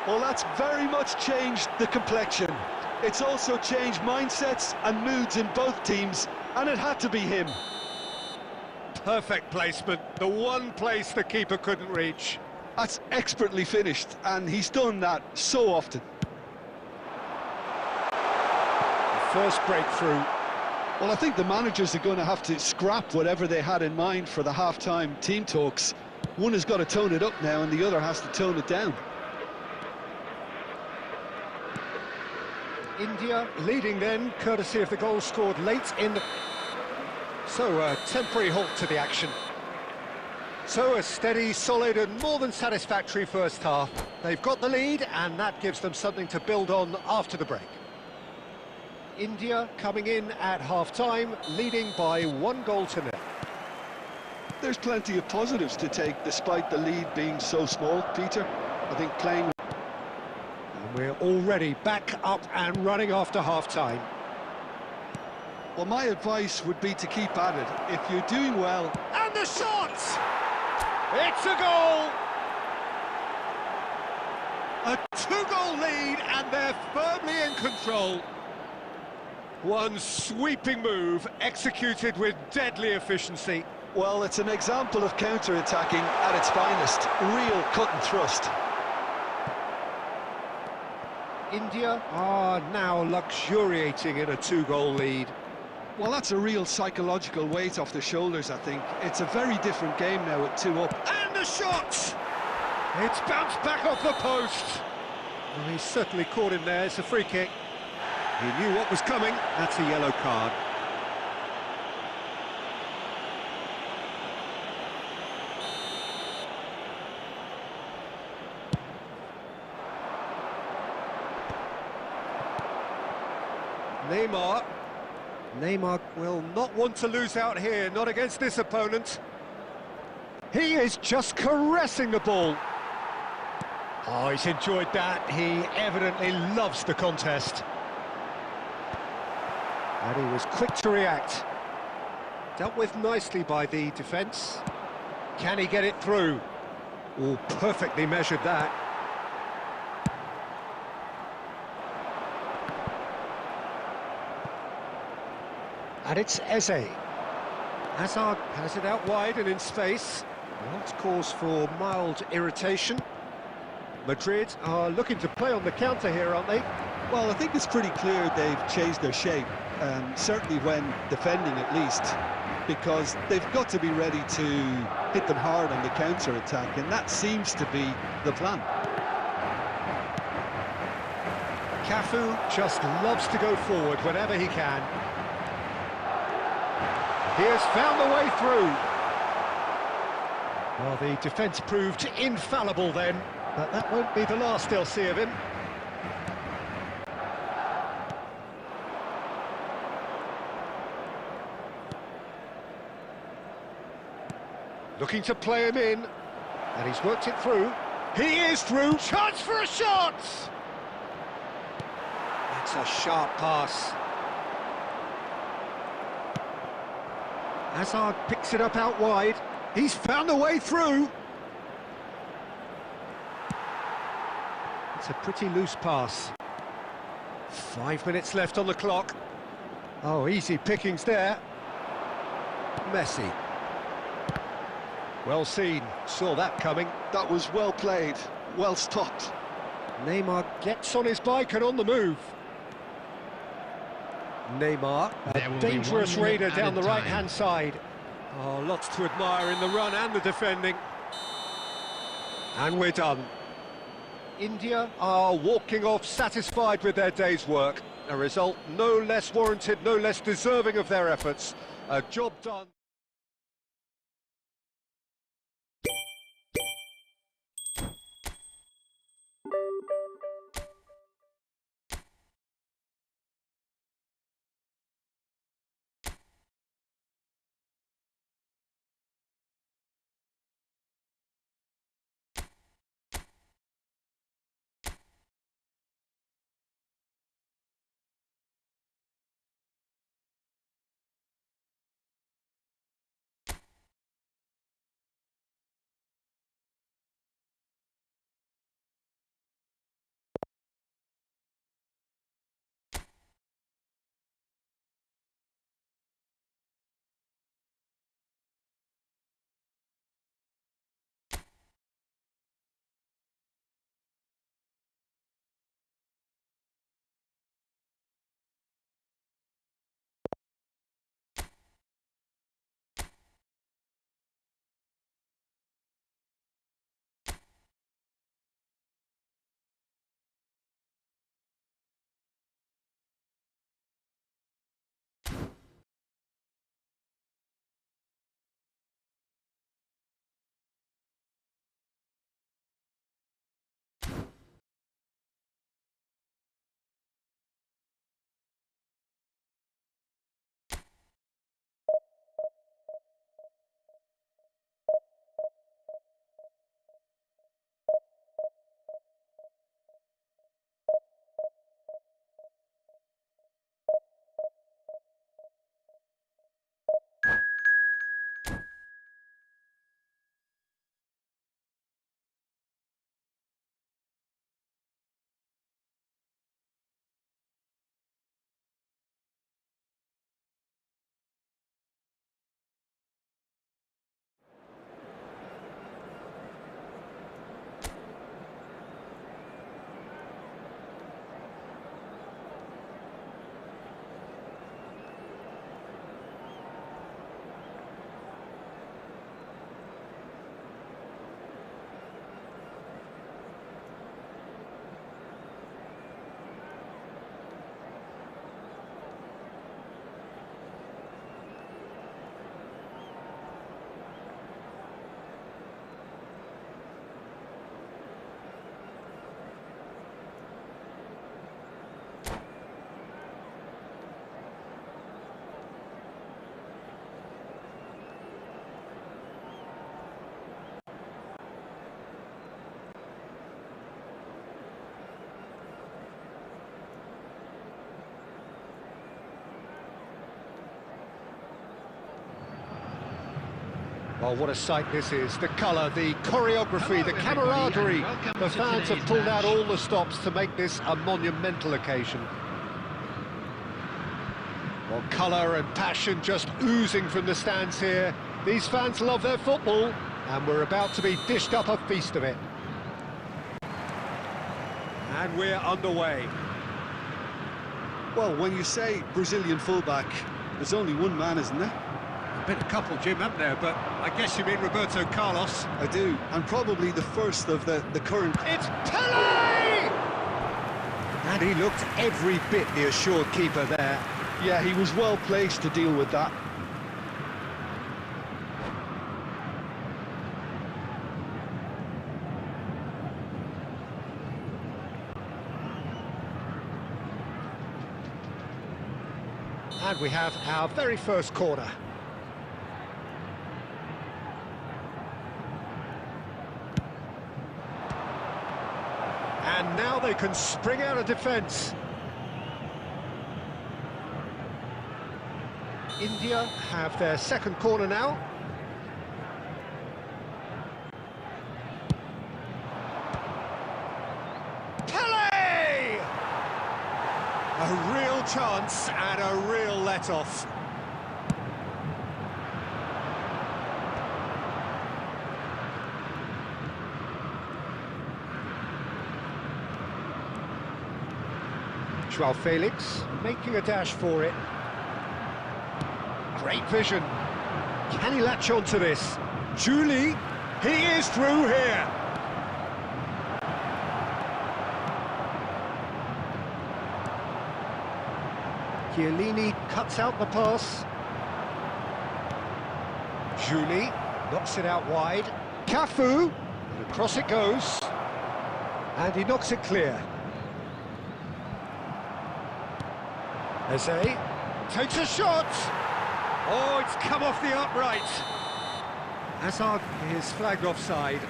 Well, that's very much changed the complexion. It's also changed mindsets and moods in both teams, and it had to be him. Perfect placement, the one place the keeper couldn't reach. That's expertly finished, and he's done that so often. First breakthrough. Well, I think the managers are going to have to scrap whatever they had in mind for the half-time team talks. One has got to tone it up now, and the other has to tone it down. India leading then, courtesy of the goal scored late in the... So, a temporary halt to the action. So, a steady, solid and more than satisfactory first half. They've got the lead, and that gives them something to build on after the break. India coming in at half-time, leading by 1-0. There's plenty of positives to take, despite the lead being so small, Peter. I think playing... And we're already back up and running after half-time. Well, my advice would be to keep at it. If you're doing well... And the shot! It's a goal! A 2-goal lead, and they're firmly in control. One sweeping move, executed with deadly efficiency. Well, it's an example of counter-attacking at its finest. Real cut and thrust. India are now luxuriating in a 2-goal lead. Well, that's a real psychological weight off the shoulders, I think. It's a very different game now at 2 up. And a shot! It's bounced back off the post. Well, he certainly caught him there. It's a free kick. He knew what was coming. That's a yellow card. Neymar will not want to lose out here, not against this opponent. He is just caressing the ball. Oh, he's enjoyed that. He evidently loves the contest. And he was quick to react. Dealt with nicely by the defence. Can he get it through? Oh, perfectly measured that. And it's Eze. Hazard has it out wide and in space. Well, it's cause for mild irritation. Madrid are looking to play on the counter here, aren't they? Well, I think it's pretty clear they've changed their shape, certainly when defending at least, because they've got to be ready to hit them hard on the counter-attack, and that seems to be the plan. Cafu just loves to go forward whenever he can. He has found the way through. Well, the defence proved infallible then, but that won't be the last they'll see of him. Looking to play him in, and he's worked it through. He is through, chance for a shot! That's a sharp pass. Hazard picks it up out wide. He's found a way through. It's a pretty loose pass. 5 minutes left on the clock. Oh, easy pickings there. Messi. Well seen, saw that coming. That was well played, well stopped. Neymar gets on his bike and on the move. Neymar, a dangerous raider down the right-hand side. Oh, lots to admire in the run and the defending. And we're done. India are walking off satisfied with their day's work. A result no less warranted, no less deserving of their efforts. A job done. Well, what a sight this is. The colour, the choreography, Hello, the everybody, camaraderie. and welcome The to fans have today's pulled out match. all the stops to make this a monumental occasion. Well, colour and passion just oozing from the stands here. These fans love their football, and we're about to be dished up a feast of it. And we're underway. Well, when you say Brazilian fullback, there's only one man, isn't there? Been a couple, Jim, haven't there? But I guess you mean Roberto Carlos. I do, and probably the first of the current. It's Pelé! And he looked every bit the assured keeper there. Yeah, he was well placed to deal with that. And we have our very first corner. And now they can spring out of defence. India have their second corner now. Pelé! A real chance and a real let-off. Joao Felix making a dash for it. Great vision. Can he latch on to this? Julie, he is through here. Chiellini cuts out the pass. Julie knocks it out wide. Cafu, and across it goes. And he knocks it clear. Eze takes a shot. Oh, it's come off the upright. Hazard is flagged offside.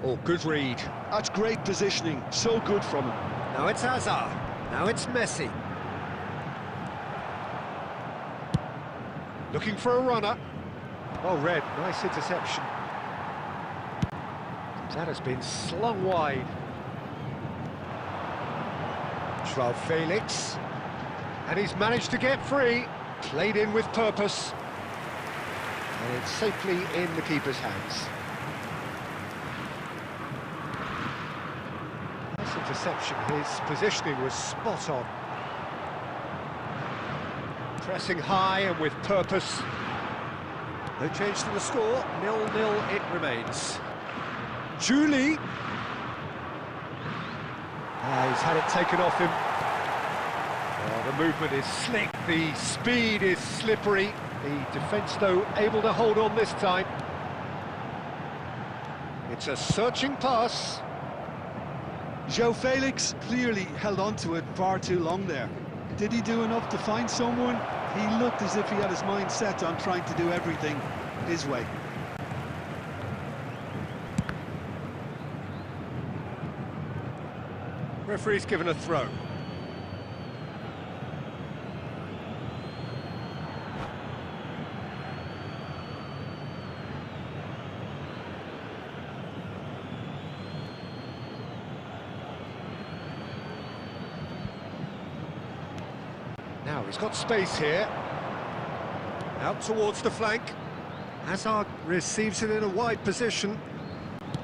Oh, good read. That's great positioning, so good from him. Now it's Hazard. Now it's Messi. Looking for a runner. Well read, nice interception. That has been slung wide. Joao Felix. And he's managed to get free. Played in with purpose. And it's safely in the keeper's hands. Nice interception. His positioning was spot on. Pressing high and with purpose. No change to the score, 0-0 it remains. Julie. He's had it taken off him. Oh, the movement is slick, the speed is slippery. The defence, though, able to hold on this time. It's a searching pass. Joao Felix clearly held on to it far too long there. Did he do enough to find someone? He looked as if he had his mind set on trying to do everything his way. Referee's given a throw. Now he's got space here. Out towards the flank. Hazard receives it in a wide position.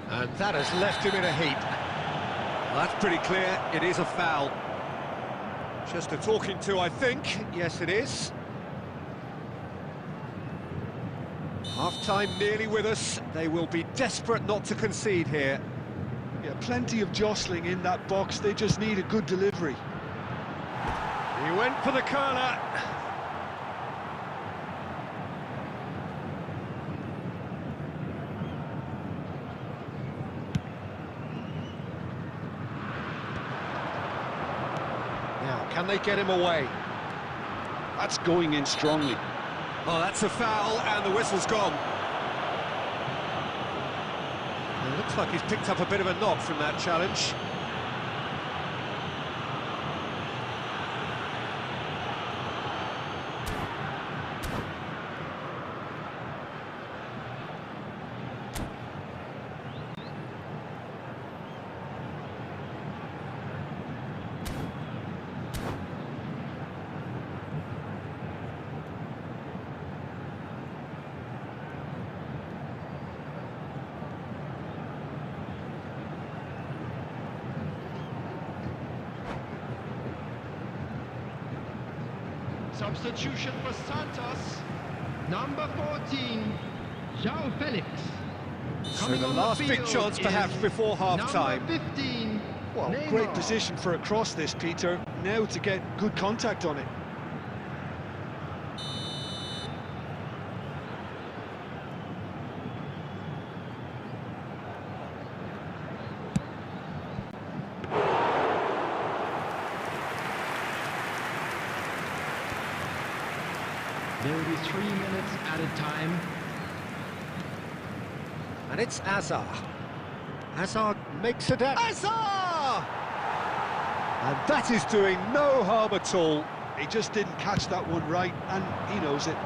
And that has left him in a heap. Well, that's pretty clear, it is a foul. Just a talking to, I think. Yes, it is. Half-time nearly with us. They will be desperate not to concede here. Yeah, plenty of jostling in that box. They just need a good delivery. He went for the curler. Now, can they get him away? That's going in strongly. Oh, that's a foul, and the whistle's gone. It looks like he's picked up a bit of a knock from that challenge. Substitution for Santos. Number 14, João Felix. So the last big chance perhaps before half-time. Number 15, Well, Neymar. great position for a cross this, Peter. Now to get good contact on it. There will be 3 minutes added time. And it's Azar. Azar makes it out. Azar! And that is doing no harm at all. He just didn't catch that one right, and he knows it.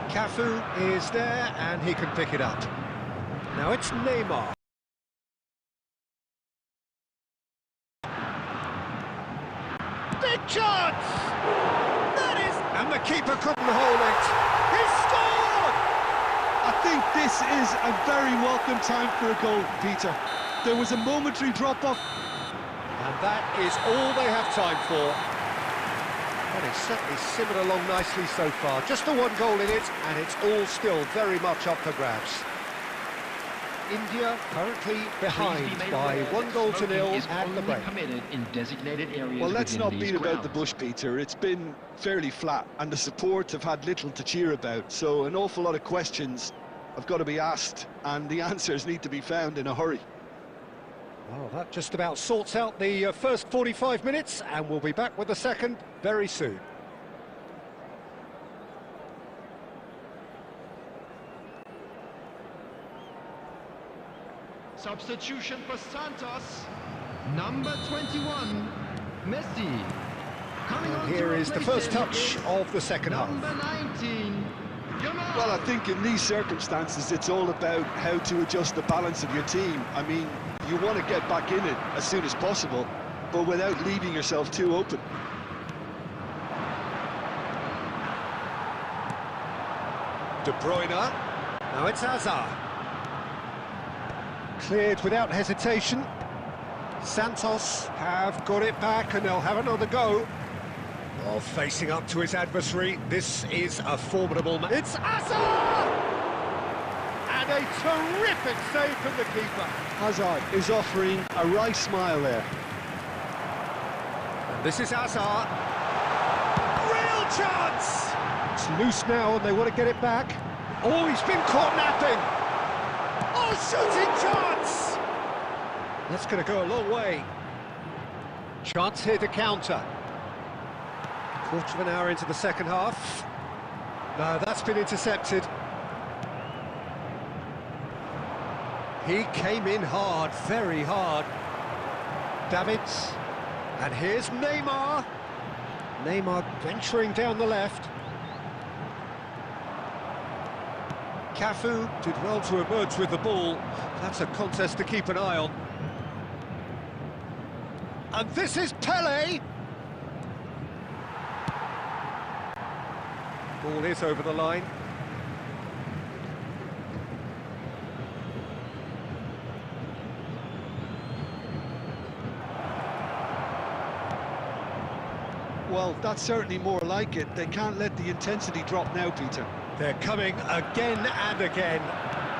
Cafu is there, and he can pick it up. Now it's Neymar. Big chance! That is... And the keeper couldn't hold it. He scored! I think this is a very welcome time for a goal, Peter. There was a momentary drop-off. And that is all they have time for. Well, it's certainly simmered along nicely so far. Just the one goal in it, and it's all still very much up for grabs. India currently behind by 1-0 at the break. Permitted in designated areas. Well, let's not within beat these about the grounds. bush, Peter. It's been fairly flat, and the support have had little to cheer about. So an awful lot of questions have got to be asked, and the answers need to be found in a hurry. Well, that just about sorts out the first 45 minutes, and we'll be back with the second very soon. Substitution for Santos. Number 21, Messi. Coming on Here to is the replace first him touch is of the second half. Number 19, Yamal. Well, I think in these circumstances, it's all about how to adjust the balance of your team. I mean, you want to get back in it as soon as possible, but without leaving yourself too open. De Bruyne. Now it's Hazard. Cleared without hesitation. Santos have got it back, and they'll have another go. Well, facing up to his adversary, this is a formidable man. It's Hazard! And a terrific save from the keeper. Hazard is offering a wry smile there. And this is Hazard. Real chance! It's loose now, and they want to get it back. Oh, he's been caught napping. Oh, shooting chance! That's going to go a long way. Chance here to counter. Quarter of an hour into the second half. No, that's been intercepted. He came in hard, very hard. Davids. And here's Neymar. Neymar venturing down the left. Cafu did well to emerge with the ball. That's a contest to keep an eye on. And this is Pele. Ball is over the line. Well, that's certainly more like it. They can't let the intensity drop now, Peter. They're coming again and again.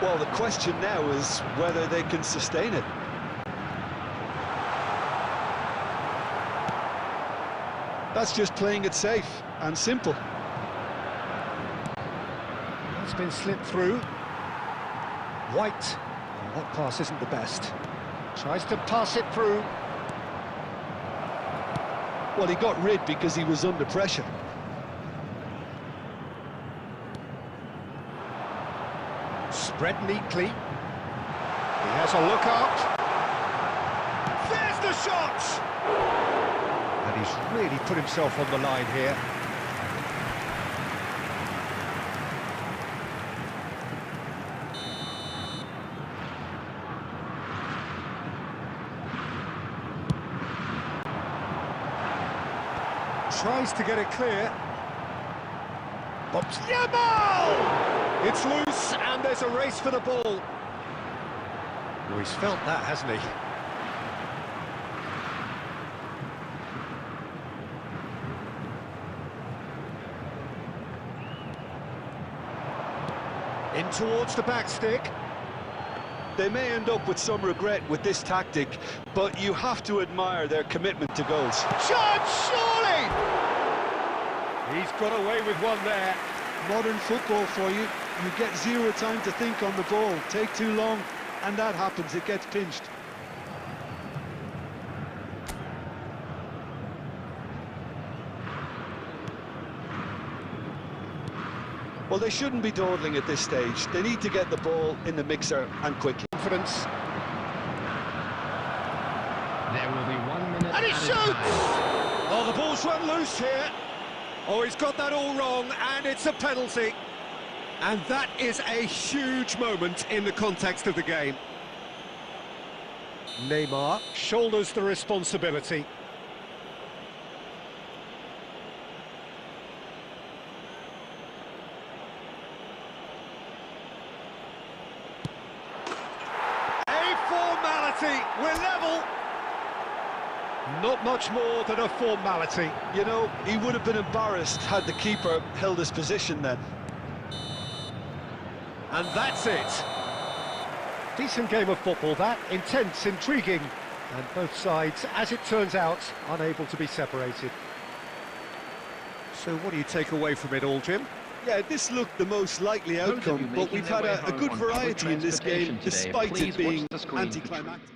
Well, the question now is whether they can sustain it. That's just playing it safe and simple. It's been slipped through. White. Oh, that pass isn't the best. Tries to pass it through. Well, he got rid because he was under pressure. Spread neatly. Has a look up. There's the shot! And he's really put himself on the line here. Tries to get it clear. Bobs Yamal! It's loose and there's a race for the ball. Well, he's felt that, hasn't he? In towards the back stick. They may end up with some regret with this tactic, but you have to admire their commitment to goals. Shot, surely! He's got away with one there. Modern football for you. You get zero time to think on the ball. Take too long, and that happens. It gets pinched. Well, they shouldn't be dawdling at this stage. They need to get the ball in the mixer and quickly. Confidence. There will be 1 minute. And he shoots! Oh, the ball's run loose here. Oh, he's got that all wrong, and it's a penalty. And that is a huge moment in the context of the game. Neymar shoulders the responsibility. We're level. Not much more than a formality. You know, he would have been embarrassed had the keeper held his position then. And that's it. Decent game of football, that. Intense, intriguing. And both sides, as it turns out, unable to be separated. So what do you take away from it all, Jim? Yeah, this looked the most likely outcome, but we've had a good variety in this game, despite it being anticlimactic.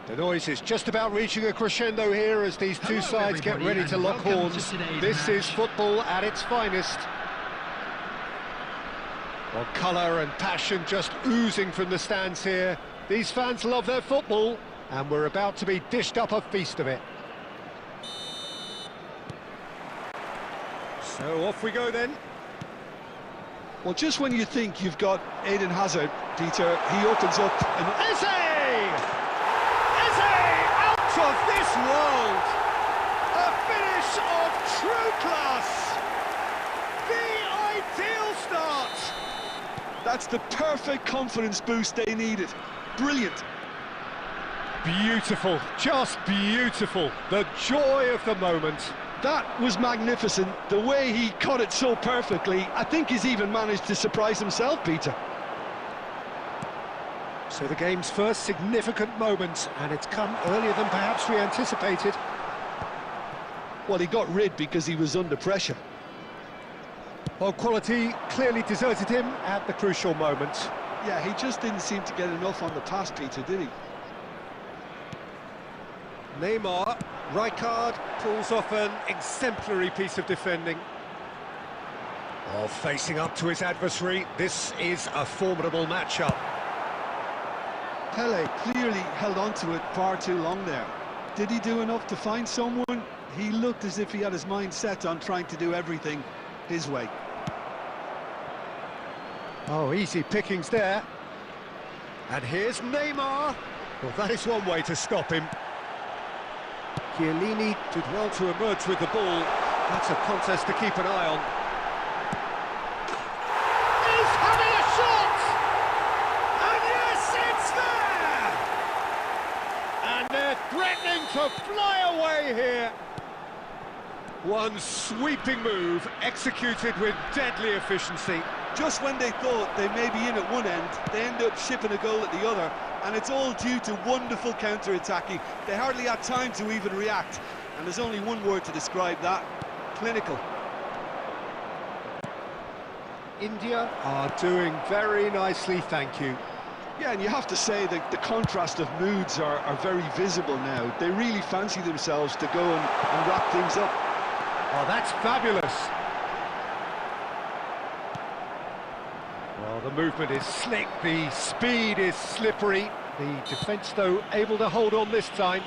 The noise is just about reaching a crescendo here as these two sides get ready to lock horns. This is football at its finest. Well, colour and passion just oozing from the stands here. These fans love their football, and we're about to be dished up a feast of it. So off we go then. Well, just when you think you've got Eden Hazard, Peter, he opens up and... Of this world, a finish of true class, the ideal start. That's the perfect confidence boost they needed. Brilliant. Beautiful, just beautiful, the joy of the moment. That was magnificent, the way he caught it so perfectly. I think he's even managed to surprise himself, Peter. So the game's first significant moment, and it's come earlier than perhaps we anticipated. Well, he got rid because he was under pressure. Well, quality clearly deserted him at the crucial moment. Yeah, he just didn't seem to get enough on the pass, Peter, did he? Neymar, right card, Pulls off an exemplary piece of defending. Oh, facing up to his adversary, this is a formidable matchup. Pele clearly held on to it far too long there. Did he do enough to find someone? He looked as if he had his mind set on trying to do everything his way. Oh, easy pickings there. And here's Neymar. Well, that is one way to stop him. Chiellini did well to emerge with the ball. That's a contest to keep an eye on. He's having a shot! And yes, it's there! And they're threatening to fly away here. One sweeping move, executed with deadly efficiency. Just when they thought they may be in at one end, they end up shipping a goal at the other, and it's all due to wonderful counter-attacking. They hardly had time to even react, and there's only one word to describe that: clinical. India are doing very nicely, thank you. Yeah, and you have to say that the contrast of moods are very visible now. They really fancy themselves to go and wrap things up. Oh, that's fabulous. Well, the movement is slick, the speed is slippery. The defence, though, able to hold on this time.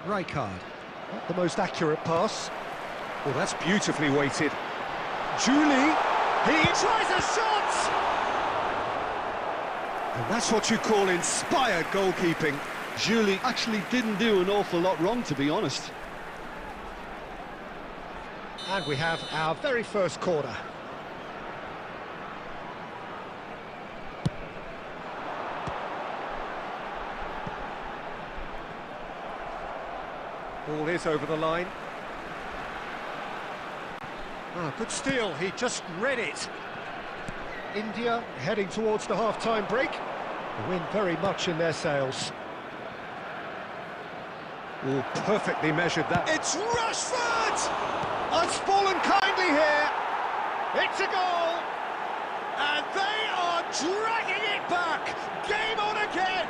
Rijkaard, not the most accurate pass. Well, that's beautifully weighted. Julie, he tries a shot! And that's what you call inspired goalkeeping. Julie actually didn't do an awful lot wrong, to be honest. And we have our very first corner. Ball is over the line. Ah, good steal, he just read it. India heading towards the half-time break. The wind very much in their sails. Oh, perfectly measured that. It's Rashford! It's fallen kindly here. It's a goal. And they are dragging it back. Game on again.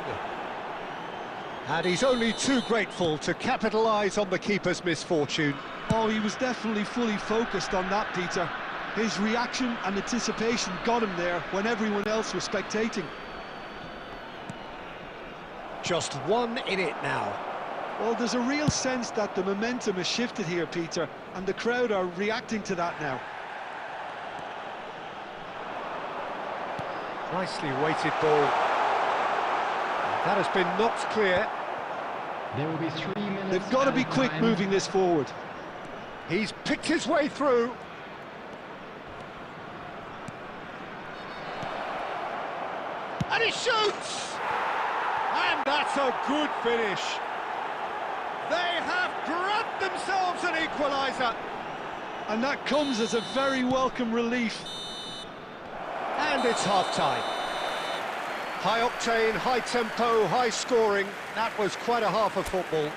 And he's only too grateful to capitalise on the keeper's misfortune. Oh, he was definitely fully focused on that, Peter. His reaction and anticipation got him there when everyone else was spectating. Just one in it now. Well, there's a real sense that the momentum has shifted here, Peter, and the crowd are reacting to that now. Nicely weighted ball. That has been knocked clear. There will be 3 minutes. They've got to be quick moving this forward. He's picked his way through. And he shoots! And that's a good finish. They have grabbed themselves an equaliser. And that comes as a very welcome relief. And it's half-time. High octane, high tempo, high scoring. That was quite a half of football.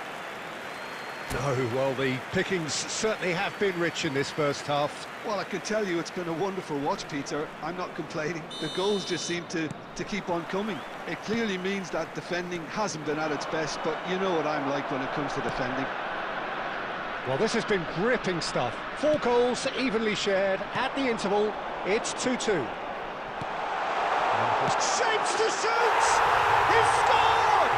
No, well, the pickings certainly have been rich in this first half. Well, I can tell you it's been a wonderful watch, Peter. I'm not complaining. The goals just seem to keep on coming. It clearly means that defending hasn't been at its best, but you know what I'm like when it comes to defending. Well, this has been gripping stuff. 4 goals evenly shared at the interval. It's 2-2. Shapes to shoot! He scored!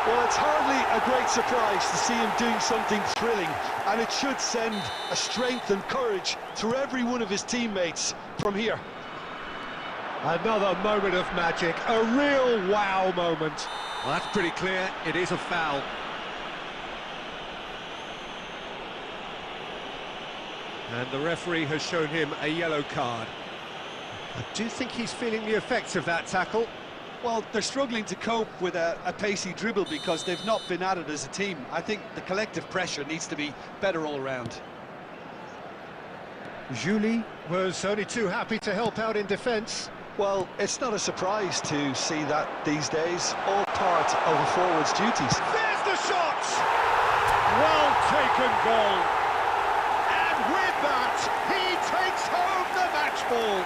Well, it's hardly a great surprise to see him doing something thrilling, and it should send a strength and courage through every one of his teammates from here. Another moment of magic, a real wow moment. Well, that's pretty clear, it is a foul. And the referee has shown him a yellow card. I do think he's feeling the effects of that tackle. Well, they're struggling to cope with a pacey dribble because they've not been at it as a team. I think the collective pressure needs to be better all around. Julie was only too happy to help out in defence. Well, it's not a surprise to see that these days, all part of a forward's duties. There's the shot! second goal. And with that, he takes home the match ball.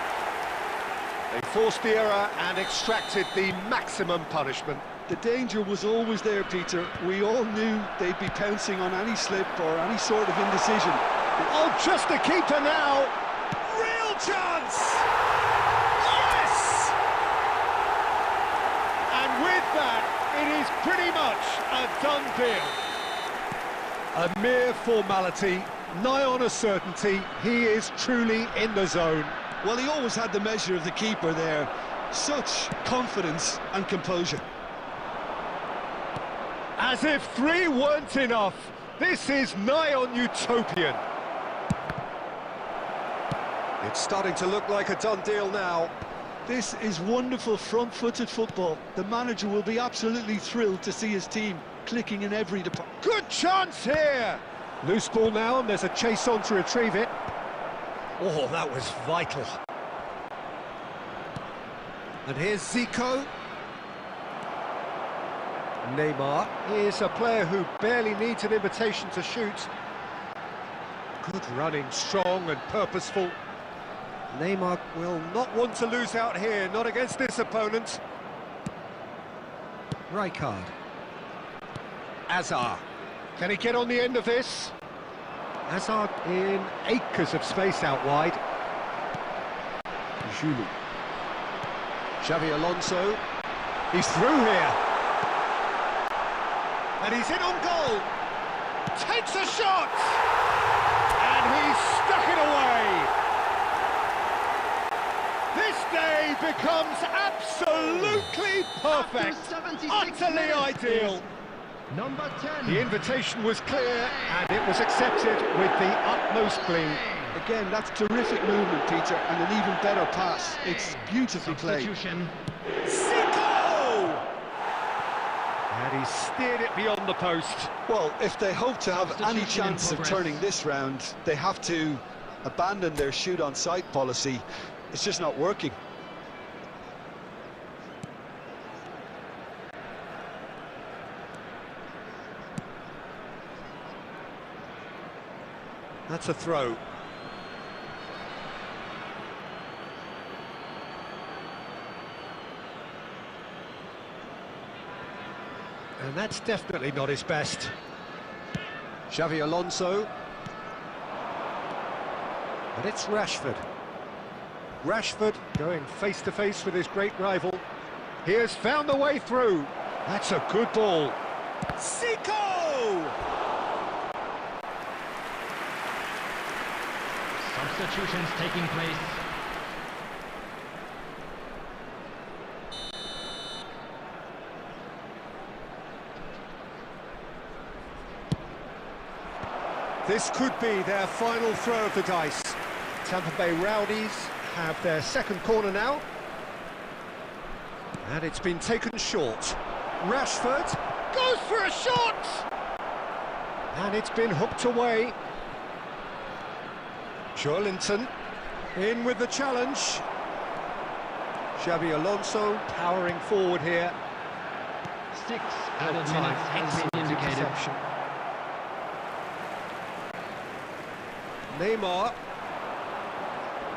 They forced the error and extracted the maximum punishment. The danger was always there, Peter. We all knew they'd be pouncing on any slip or any sort of indecision. Oh, just the keeper now. Real chance! Yes! And with that, it is pretty much a done deal. A mere formality, nigh on a certainty. He is truly in the zone. Well, he always had the measure of the keeper there. Such confidence and composure. As if 3 weren't enough, this is nigh on utopian. It's starting to look like a done deal now. This is wonderful front-footed football. The manager will be absolutely thrilled to see his team clicking in every department. Good chance here! Loose ball now, and there's a chase on to retrieve it. Oh, that was vital. And here's Zico. Neymar is a player who barely needs an invitation to shoot. Good running, strong and purposeful. Neymar will not want to lose out here, not against this opponent. Rijkaard. Hazard. Can he get on the end of this? Hazard in acres of space out wide. Giroud. Xavi Alonso. He's through here. And he's in on goal. Takes a shot. And he's stuck it away. This day becomes absolutely perfect. Utterly ideal. Number 10. The invitation was clear, and it was accepted with the utmost glee. Again, that's terrific movement, Peter, and an even better pass. It's beautifully played. Zico! And he steered it beyond the post. Well, if they hope to have any chance of turning this round, they have to abandon their shoot-on-sight policy. It's just not working. That's a throw. And that's definitely not his best. Xavi Alonso. And it's Rashford. Rashford going face-to-face with his great rival. He has found the way through. That's a good ball. Zico! Substitutions taking place. This could be their final throw of the dice. Tampa Bay Rowdies have their second corner now. And it's been taken short. Rashford goes for a shot! And it's been hooked away. Joelinton in with the challenge. Xavi Alonso powering forward here. 6 added minutes has been indicated. Neymar.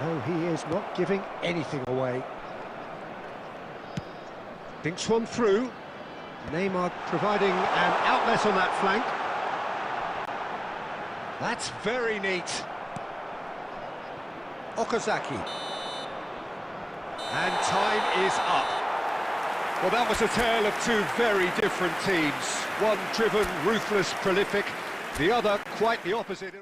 No, he is not giving anything away. Dinks one through. Neymar providing an outlet on that flank. That's very neat. Okazaki. And time is up. Well, that was a tale of two very different teams. One driven, ruthless, prolific. The other quite the opposite.